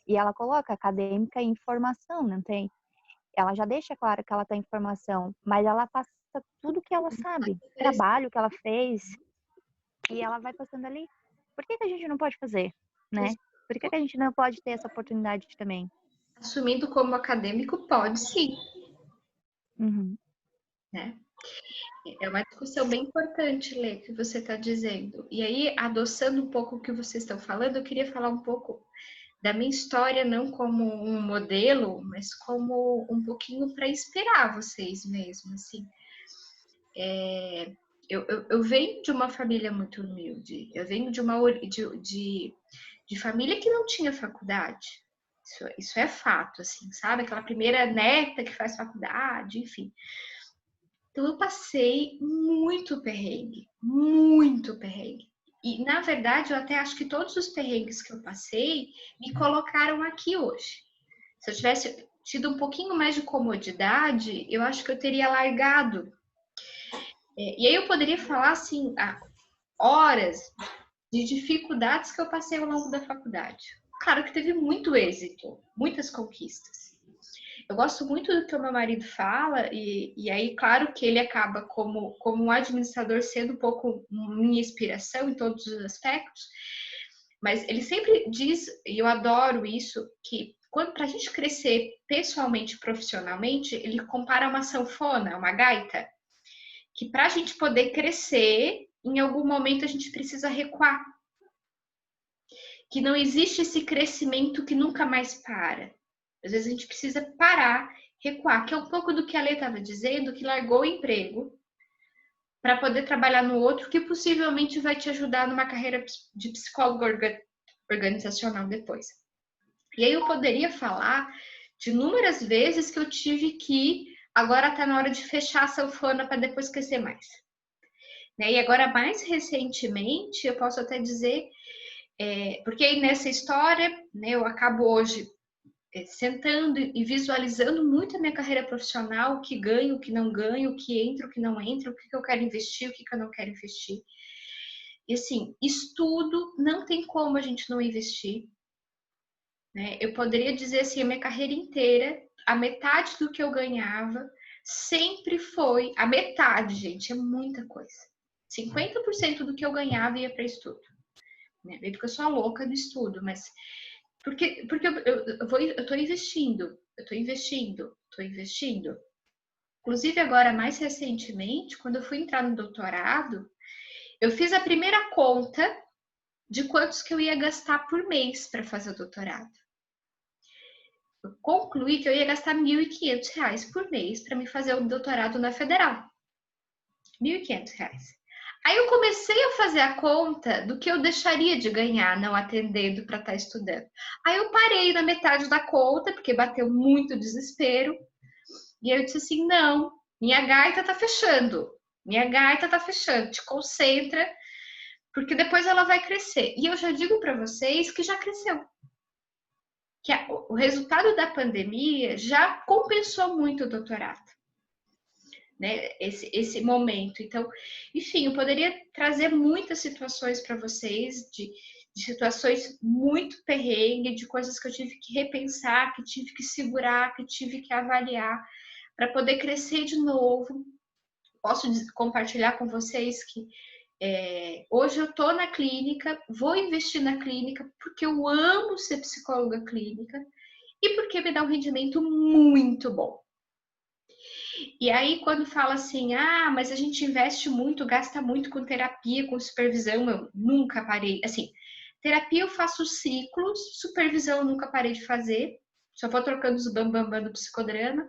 E ela coloca acadêmica e informação, não tem? Ela já deixa claro que ela tem informação, mas ela passa tudo que ela sabe, o trabalho que ela fez, e ela vai passando ali. Por que a gente não pode fazer, né? Por que a gente não pode ter essa oportunidade também? Assumindo como acadêmico, pode sim. Uhum. Né? É uma discussão bem importante, Lê, que você está dizendo. E aí, adoçando um pouco o que vocês estão falando, eu queria falar um pouco da minha história, não como um modelo, mas como um pouquinho para inspirar vocês mesmo, assim. Eu venho de uma família muito humilde, eu venho de família que não tinha faculdade. Isso é fato, assim, sabe? Aquela primeira neta que faz faculdade, enfim. Então, eu passei muito perrengue, muito perrengue. E, na verdade, eu até acho que todos os perrengues que eu passei me colocaram aqui hoje. Se eu tivesse tido um pouquinho mais de comodidade, eu acho que eu teria largado. E aí eu poderia falar, assim, horas de dificuldades que eu passei ao longo da faculdade. Claro que teve muito êxito, muitas conquistas. Eu gosto muito do que o meu marido fala, e aí, claro que ele acaba como um administrador sendo um pouco minha inspiração em todos os aspectos, mas ele sempre diz, e eu adoro isso, que para a gente crescer pessoalmente e profissionalmente, ele compara uma sanfona, uma gaita, que para a gente poder crescer, em algum momento a gente precisa recuar. Que não existe esse crescimento que nunca mais para. Às vezes a gente precisa parar, recuar, que é um pouco do que a Lê estava dizendo, que largou o emprego para poder trabalhar no outro, que possivelmente vai te ajudar numa carreira de psicólogo organizacional depois. E aí eu poderia falar de inúmeras vezes que eu tive que agora está na hora de fechar a sanfona para depois crescer mais. E agora, mais recentemente, eu posso até dizer, porque aí nessa história, eu acabo hoje sentando e visualizando muito a minha carreira profissional, o que ganho, o que não ganho, o que entra, o que não entra, o que eu quero investir, o que eu não quero investir. E assim, estudo, não tem como a gente não investir. Eu poderia dizer assim, a minha carreira inteira, a metade do que eu ganhava sempre foi, a metade, gente, é muita coisa. 50% do que eu ganhava ia para estudo. Porque eu sou a louca do estudo, mas porque eu estou investindo. Inclusive, agora, mais recentemente, quando eu fui entrar no doutorado, eu fiz a primeira conta de quantos que eu ia gastar por mês para fazer o doutorado. Eu concluí que eu ia gastar R$1.500 por mês para me fazer o doutorado na Federal. R$1.500. Aí eu comecei a fazer a conta do que eu deixaria de ganhar não atendendo para estar estudando. Aí eu parei na metade da conta, porque bateu muito desespero. E eu disse assim, não, minha gaita tá fechando. Te concentra, porque depois ela vai crescer. E eu já digo para vocês que já cresceu. Que o resultado da pandemia já compensou muito o doutorado. Esse momento. Então, enfim, eu poderia trazer muitas situações para vocês, de situações muito perrengue, de coisas que eu tive que repensar, que tive que segurar, que tive que avaliar, para poder crescer de novo. Posso compartilhar com vocês que Hoje eu estou na clínica, vou investir na clínica porque eu amo ser psicóloga clínica e porque me dá um rendimento muito bom. E aí, quando fala assim, mas a gente investe muito, gasta muito com terapia, com supervisão, eu nunca parei. Assim, terapia eu faço ciclos, supervisão eu nunca parei de fazer, só vou trocando os bambambam do psicodrama.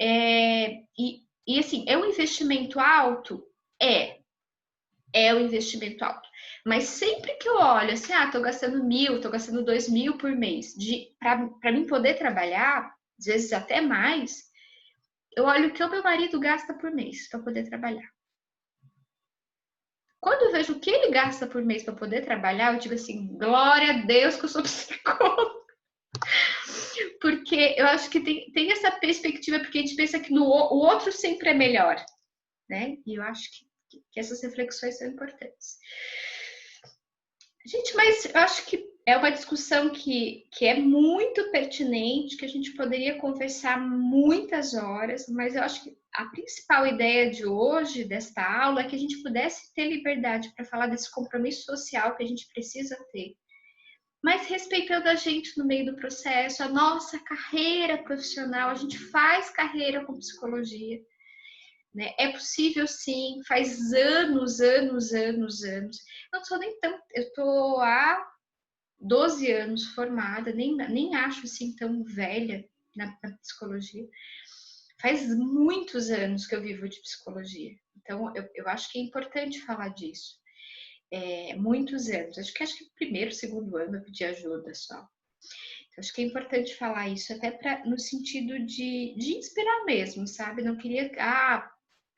E assim, é um investimento alto? É um investimento alto. Mas sempre que eu olho assim, tô gastando 1.000, tô gastando 2.000 por mês, para mim poder trabalhar, às vezes até mais, eu olho o que o meu marido gasta por mês para poder trabalhar. Quando eu vejo o que ele gasta por mês para poder trabalhar, eu digo assim, glória a Deus que eu sou psicóloga. Porque eu acho que tem essa perspectiva, porque a gente pensa que o outro sempre é melhor, né? E eu acho que essas reflexões são importantes. Gente, mas eu acho que é uma discussão que é muito pertinente, que a gente poderia conversar muitas horas, mas eu acho que a principal ideia de hoje, desta aula, é que a gente pudesse ter liberdade para falar desse compromisso social que a gente precisa ter, mas respeitando a gente no meio do processo, a nossa carreira profissional. A gente faz carreira com psicologia, né? É possível sim, faz anos. Não sou nem tão, eu tô há 12 anos formada, nem acho assim tão velha na psicologia. Faz muitos anos que eu vivo de psicologia. Então, eu acho que é importante falar disso. Muitos anos. Acho que primeiro, segundo ano eu pedi ajuda só. Então, acho que é importante falar isso, até no sentido de inspirar mesmo, sabe? Não queria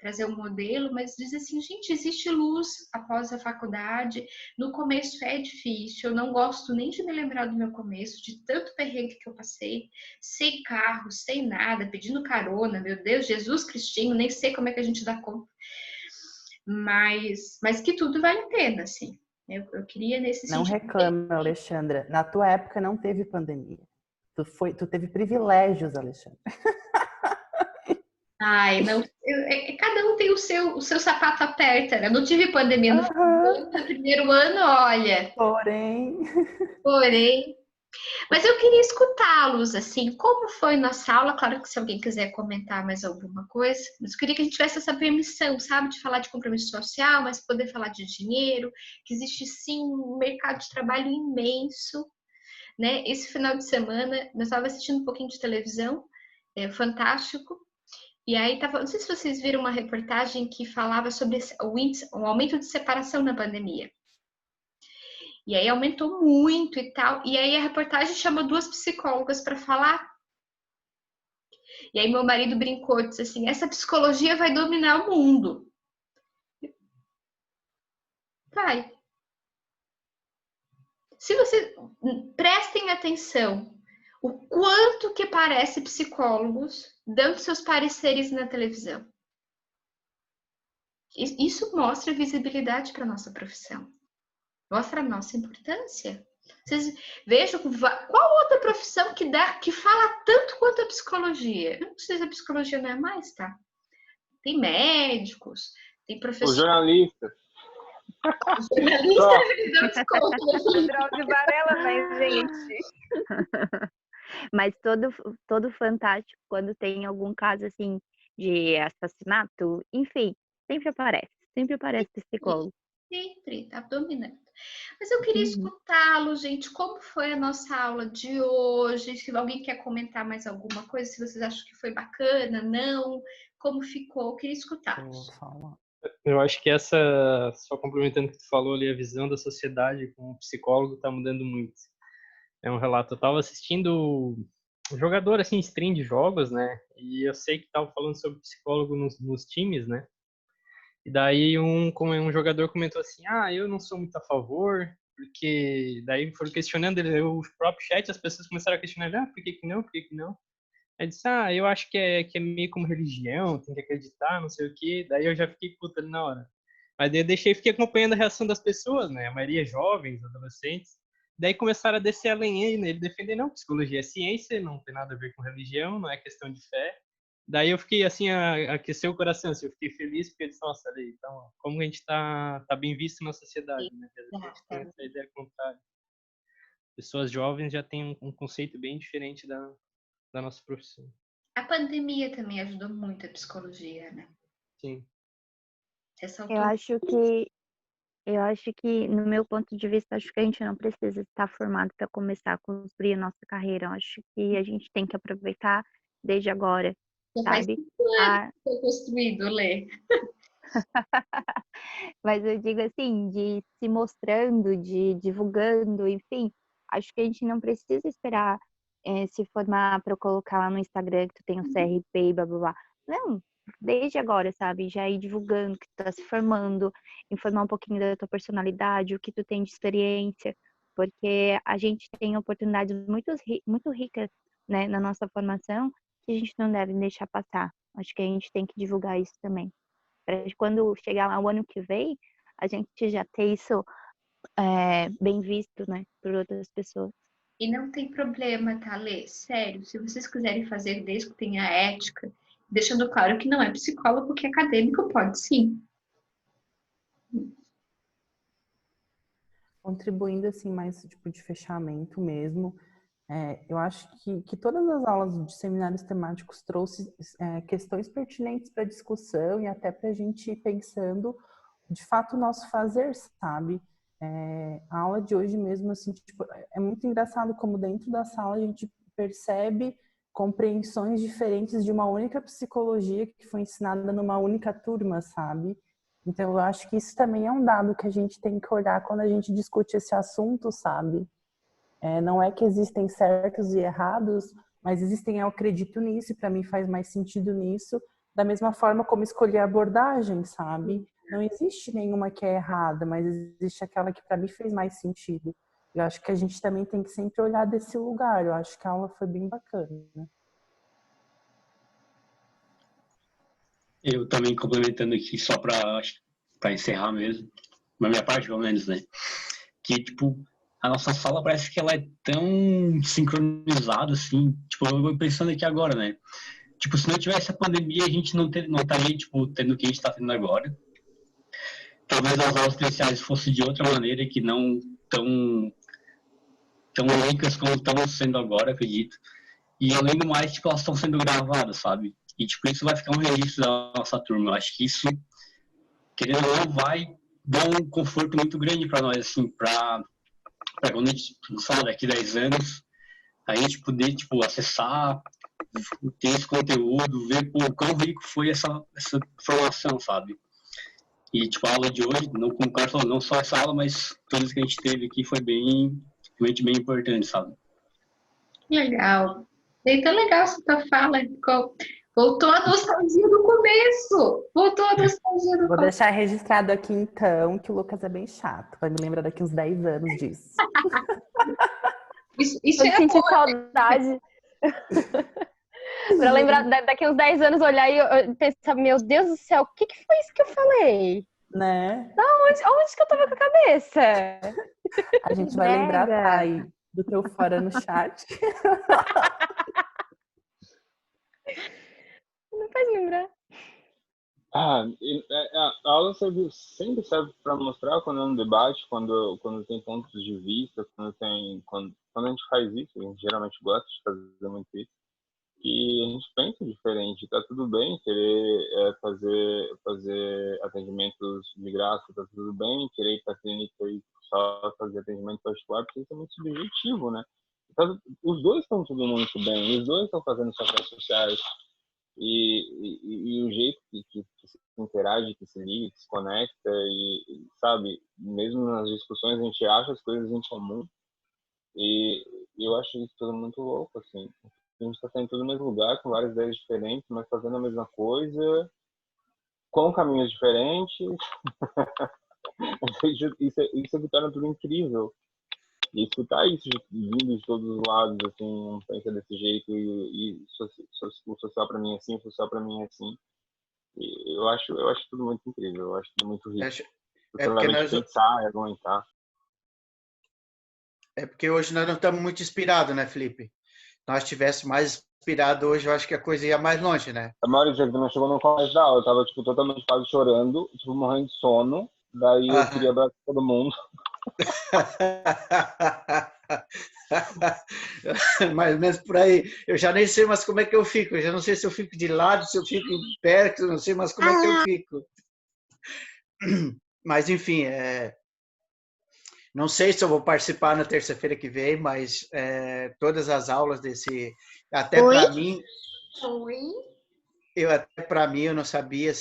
trazer um modelo, mas dizer assim, gente, existe luz após a faculdade. No começo é difícil, eu não gosto nem de me lembrar do meu começo, de tanto perrengue que eu passei, sem carro, sem nada, pedindo carona, meu Deus, Jesus Cristinho, nem sei como é que a gente dá conta. Mas que tudo vale a pena, assim. Eu queria nesse sentido. Não reclama, Alexandra. Na tua época não teve pandemia. Tu teve privilégios, Alexandra. Ai, não. Cada um tem o seu sapato aperta, né? Eu não tive pandemia no primeiro ano, olha. Porém. Mas eu queria escutá-los, assim, como foi nossa aula. Claro que se alguém quiser comentar mais alguma coisa, mas eu queria que a gente tivesse essa permissão, sabe, de falar de compromisso social, mas poder falar de dinheiro, que existe sim um mercado de trabalho imenso, né? Esse final de semana, eu estava assistindo um pouquinho de televisão, fantástico, e aí não sei se vocês viram uma reportagem que falava sobre o aumento de separação na pandemia. E aí aumentou muito e tal. E aí a reportagem chamou 2 psicólogas para falar. E aí meu marido brincou, disse assim, essa psicologia vai dominar o mundo. Vai. Se vocês prestem atenção, o quanto que parece psicólogos dando seus pareceres na televisão. Isso mostra visibilidade para a nossa profissão. Mostra a nossa importância. Vocês vejam qual outra profissão que fala tanto quanto a psicologia. Eu não sei se a psicologia não é mais, tá? Tem médicos, tem professores. Os jornalistas. Os jornalistas não desconto. Drauzio Varela, mas, gente. Mas todo fantástico, quando tem algum caso assim de assassinato, enfim, sempre aparece psicólogo. Sempre, tá dominando. Mas eu queria escutá-lo, gente. Como foi a nossa aula de hoje? Se alguém quer comentar mais alguma coisa, se vocês acham que foi bacana, não, como ficou, eu queria escutá-los. Eu acho que só complementando o que tu falou ali, a visão da sociedade com o psicólogo tá mudando muito. É um relato, eu tava assistindo um jogador, assim, stream de jogos, né, e eu sei que tava falando sobre psicólogo nos times, né, e daí um jogador comentou assim, eu não sou muito a favor, porque daí foram questionando ele, o próprio chat, as pessoas começaram a questionar, por que não, por que não? Aí disse, eu acho que é meio como religião, tem que acreditar, não sei o quê. Daí eu já fiquei puta ali na hora. Mas daí eu fiquei acompanhando a reação das pessoas, né? A maioria jovens, adolescentes. Daí começaram a descer a lenha, né? Ele defender, não, psicologia é ciência, não tem nada a ver com religião, não é questão de fé. Daí eu fiquei assim, aqueceu o coração, assim, eu fiquei feliz porque eu disse, nossa, ali, então, como a gente tá bem visto na sociedade, né? A gente tem essa ideia contrária. Pessoas jovens já têm um conceito bem diferente da nossa profissão. A pandemia também ajudou muito a psicologia, né? Sim. Eu acho que, no meu ponto de vista, acho que a gente não precisa estar formado para começar a construir a nossa carreira. Eu acho que a gente tem que aproveitar desde agora, Já faz sabe? 5 anos que foi construído, Lê. Mas eu digo assim, de se mostrando, de divulgando, enfim, acho que a gente não precisa esperar se formar para colocar lá no Instagram que tu tem o CRP e blá blá blá. Não, desde agora, sabe? Já ir divulgando que tu tá se formando, informar um pouquinho da tua personalidade, o que tu tem de experiência, porque a gente tem oportunidades muito ricas, né, na nossa formação que a gente não deve deixar passar. Acho que a gente tem que divulgar isso também. Para quando chegar lá o ano que vem, a gente já ter isso bem visto, né, por outras pessoas. E não tem problema, tá, Lê? Sério, se vocês quiserem fazer desde que tenha ética, deixando claro que não é psicólogo, que é acadêmico, pode sim. Contribuindo assim mais tipo de fechamento mesmo, eu acho que todas as aulas de seminários temáticos trouxe questões pertinentes para discussão e até para a gente ir pensando de fato o nosso fazer, sabe? A aula de hoje mesmo, assim, tipo, é muito engraçado como dentro da sala a gente percebe compreensões diferentes de uma única psicologia que foi ensinada numa única turma, sabe? Então, eu acho que isso também é um dado que a gente tem que olhar quando a gente discute esse assunto, sabe? Não é que existem certos e errados, mas existem, eu acredito nisso, e para mim faz mais sentido nisso, da mesma forma como escolher a abordagem, sabe? Não existe nenhuma que é errada, mas existe aquela que para mim fez mais sentido. Eu acho que a gente também tem que sempre olhar desse lugar. Eu acho que a aula foi bem bacana, né? Eu também complementando aqui, só para encerrar mesmo, na minha parte, pelo menos, né? Que, tipo, a nossa sala parece que ela é tão sincronizada, assim. Tipo, eu vou pensando aqui agora, né? Tipo, se não tivesse a pandemia, a gente não estaria, tipo, tendo o que a gente está tendo agora. Talvez as aulas presenciais fossem de outra maneira, que não tão ricas como estão sendo agora, acredito. E, além do mais, tipo, elas estão sendo gravadas, sabe? E, tipo, isso vai ficar um registro da nossa turma. Eu acho que isso, querendo ou não, vai dar um conforto muito grande para nós, assim, para quando a gente, sabe, daqui 10 anos, a gente poder, tipo, acessar, ter esse conteúdo, ver, pô, quão rico foi essa formação, sabe? E, tipo, a aula de hoje, não, como o Carlos falou, não só essa aula, mas todas que a gente teve aqui foi realmente bem importante, sabe? Legal. E tão legal essa tua fala. Voltou a nostalgia do começo. Voltou a nostalgia do Vou começo. deixar registrado aqui, então, que o Lucas é bem chato. Vai me lembrar daqui uns 10 anos disso. Isso Eu senti saudade. Pra lembrar, daqui uns 10 anos, olhar e pensar, meu Deus do céu, o que foi isso que eu falei? Né? Onde que eu tava com a cabeça? A gente vai lembrar, Thay, do teu fora no chat. Não faz lembrar. A aula sempre serve para mostrar quando é um debate, quando tem pontos de vista, quando a gente faz isso, a gente geralmente gosta de fazer muito isso, e a gente pensa diferente. Tá tudo bem querer fazer atendimentos de graça, tá tudo bem querer ir para a clínica e só fazer atendimento particular, porque isso é muito subjetivo, né? Então, os dois estão tudo muito bem, os dois estão fazendo suas redes sociais, e o jeito que se interage, que se liga, que se conecta, e sabe, mesmo nas discussões a gente acha as coisas em comum, e eu acho isso tudo muito louco, assim. A gente está saindo tudo no mesmo lugar, com várias ideias diferentes, mas fazendo a mesma coisa, com caminhos diferentes. Isso é que torna tudo incrível. E escutar isso vindo de todos os lados, assim, um pensa desse jeito, e o social para mim é assim, o social para mim é assim. E eu acho tudo muito incrível, eu acho tudo muito rico. Pensar e argumentar. É porque hoje nós não estamos muito inspirados, né, Felipe? nós tivéssemos mais inspirado hoje, eu acho que a coisa ia mais longe, né? A Maurícia, que não chegou no começo da aula, eu tava, tipo, totalmente quase chorando, tipo, morrendo de sono. Daí eu queria abraçar todo mundo. Mais ou menos por aí. Eu já nem sei mais como é que eu fico. Eu já não sei se eu fico de lado, se eu fico perto, não sei mais como é que eu fico. Mas, enfim, não sei se eu vou participar na terça-feira que vem, mas todas as aulas desse... Até para mim... Para mim, eu não sabia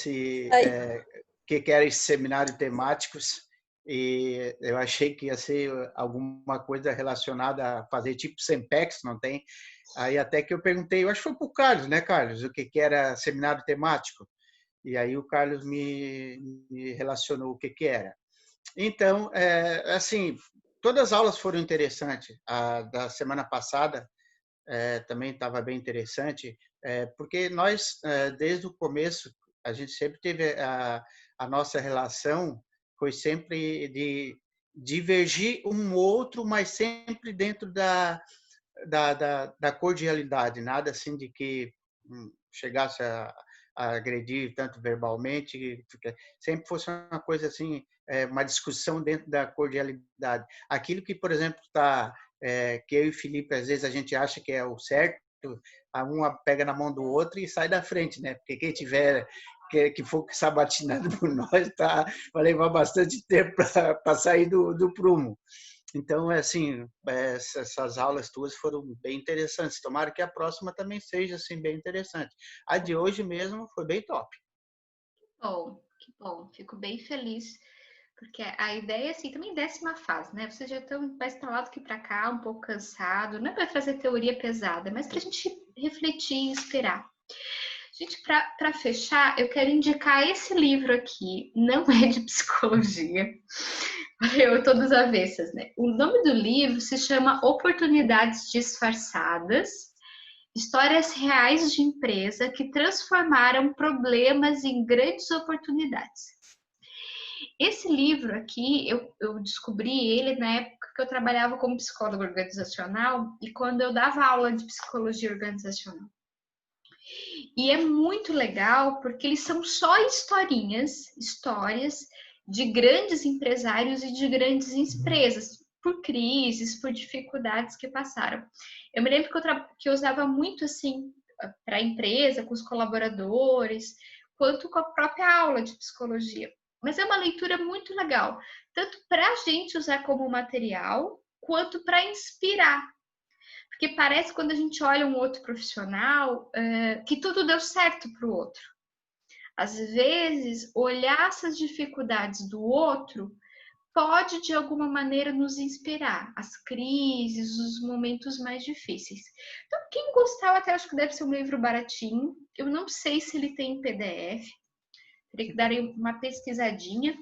que era esse seminário temáticos, e eu achei que ia ser alguma coisa relacionada a fazer tipo Sempex, não tem? Aí até que eu perguntei, eu acho que foi para o Carlos, né, Carlos? O que era seminário temático? E aí o Carlos me relacionou o que era. Então, assim, todas as aulas foram interessantes. A da semana passada também estava bem interessante, porque nós, desde o começo, a gente sempre teve a nossa relação foi sempre de divergir um outro, mas sempre dentro da cordialidade, nada assim de que chegasse a agredir tanto verbalmente, sempre fosse uma coisa assim, uma discussão dentro da cordialidade. Aquilo que, por exemplo, que eu e Felipe, às vezes a gente acha que é o certo, uma pega na mão do outro e sai da frente, né? Porque quem tiver que for sabatinado por nós vai levar bastante tempo para sair do prumo. Então, assim, essas aulas tuas foram bem interessantes. Tomara que a próxima também seja assim, bem interessante. A de hoje mesmo foi bem top. Que bom. Fico bem feliz. Porque a ideia, assim, também 10ª fase, né? Vocês já estão mais para lá do que para cá, um pouco cansado. Não é para trazer teoria pesada, mas para a gente refletir e inspirar. Gente, para fechar, eu quero indicar esse livro aqui. Não é de psicologia. Eu tô das avessas, né? O nome do livro se chama Oportunidades Disfarçadas, Histórias Reais de Empresa que Transformaram Problemas em Grandes Oportunidades. Esse livro aqui, eu descobri ele na época que eu trabalhava como psicóloga organizacional e quando eu dava aula de psicologia organizacional. E é muito legal porque eles são só histórias de grandes empresários e de grandes empresas, por crises, por dificuldades que passaram. Eu me lembro que eu usava muito assim para a empresa, com os colaboradores, quanto com a própria aula de psicologia. Mas é uma leitura muito legal, tanto para a gente usar como material, quanto para inspirar. Porque parece quando a gente olha um outro profissional que tudo deu certo para o outro. Às vezes, olhar essas dificuldades do outro pode, de alguma maneira, nos inspirar. As crises, os momentos mais difíceis. Então, quem gostar, até acho que deve ser um livro baratinho. Eu não sei se ele tem em PDF. Teria que dar uma pesquisadinha.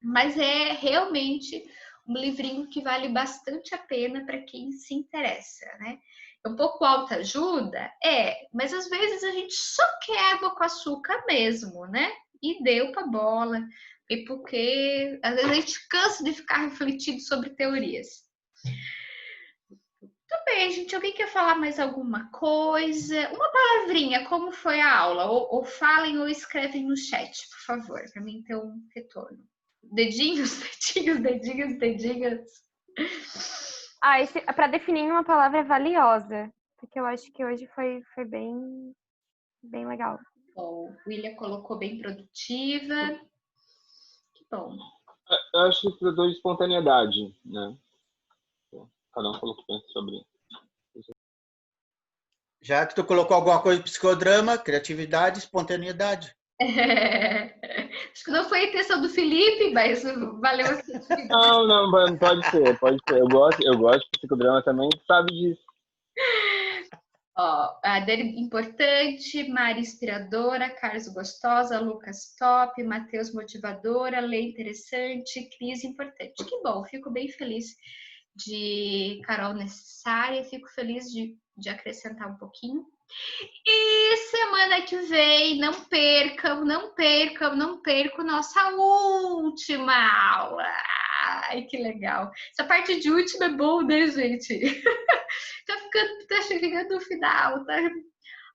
Mas é realmente um livrinho que vale bastante a pena para quem se interessa, né? É um pouco autoajuda? Mas às vezes a gente só quer água com açúcar mesmo, né? E deu pra bola. E porque às vezes a gente cansa de ficar refletindo sobre teorias. Tudo bem, gente. Alguém quer falar mais alguma coisa? Uma palavrinha, como foi a aula? Ou falem ou escrevem no chat, por favor, para mim ter um retorno. Dedinhos. Para definir uma palavra valiosa, porque eu acho que hoje foi bem legal. Bom, William colocou bem produtiva. Que bom. Eu acho que precisou de espontaneidade, né? Cada um falou o que pensa sobre isso. Já que tu colocou alguma coisa de psicodrama, criatividade, espontaneidade. Acho que não foi a intenção do Felipe, mas valeu assim. Não, pode ser. Eu gosto de psicodrama também, sabe disso. A Dani importante, Mari inspiradora, Carlos gostosa, Lucas top, Matheus motivadora, Lê interessante, Cris importante. Que bom, fico bem feliz de Carol necessária, fico feliz de acrescentar um pouquinho. E semana que vem, não percam nossa última aula. Ai, que legal. Essa parte de última é bom, né, gente? Tá chegando no final, tá?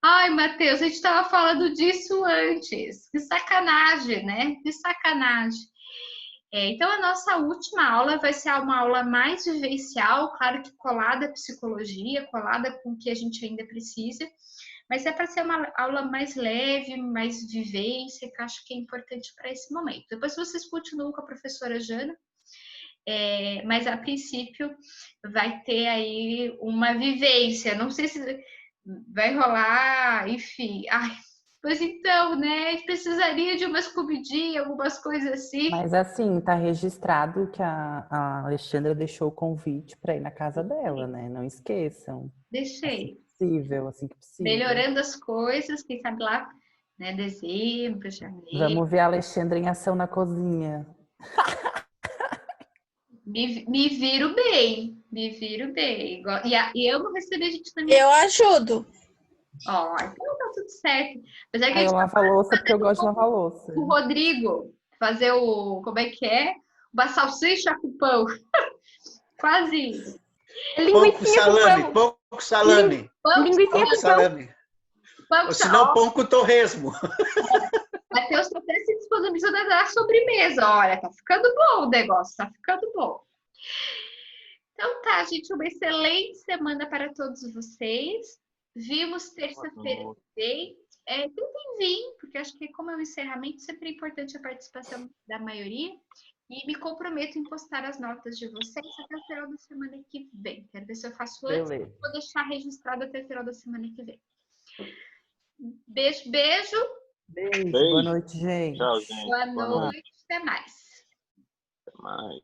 Ai, Matheus, a gente estava falando disso antes. Que sacanagem, né? Que sacanagem. Então, a nossa última aula vai ser uma aula mais vivencial, claro que colada à psicologia, colada com o que a gente ainda precisa, mas é para ser uma aula mais leve, mais vivência, que eu acho que é importante para esse momento. Depois vocês continuam com a professora Jana, mas a princípio vai ter aí uma vivência. Não sei se vai rolar, enfim. Ai, pois então, né? A gente precisaria de umas comidinhas, algumas coisas assim. Mas assim, tá registrado que a Alexandra deixou o convite para ir na casa dela, né? Não esqueçam. Deixei. Assim que possível. Melhorando as coisas, quem sabe lá, né? Dezembro, janeiro. Vamos ver a Alexandra em ação na cozinha. Me viro bem, me viro bem. E eu vou receber gente na minha. Eu ajudo. Ó, então tá tudo certo. Apesar que Aí eu lavo a louça porque eu gosto de lavar a louça. O Rodrigo fazer como é que é? Uma salsicha com pão. Quase isso. Pouco salame, pouco salame. Linguiça com salame. Ou se não, pão com torresmo. Matheus está até se disponibilizando a dar sobremesa. Olha, tá ficando bom o negócio, tá ficando bom. Então tá, gente, uma excelente semana para todos vocês. Vimos terça-feira que vem. Tentem vir, porque acho que como é um encerramento, sempre é importante a participação da maioria. E me comprometo em postar as notas de vocês até o final da semana que vem. Quero ver se eu faço antes. Vou deixar registrado até o final da semana que vem. Beijo, beijo. Beijo. Boa noite, gente. Tchau, gente. Boa noite. Até mais. Até mais.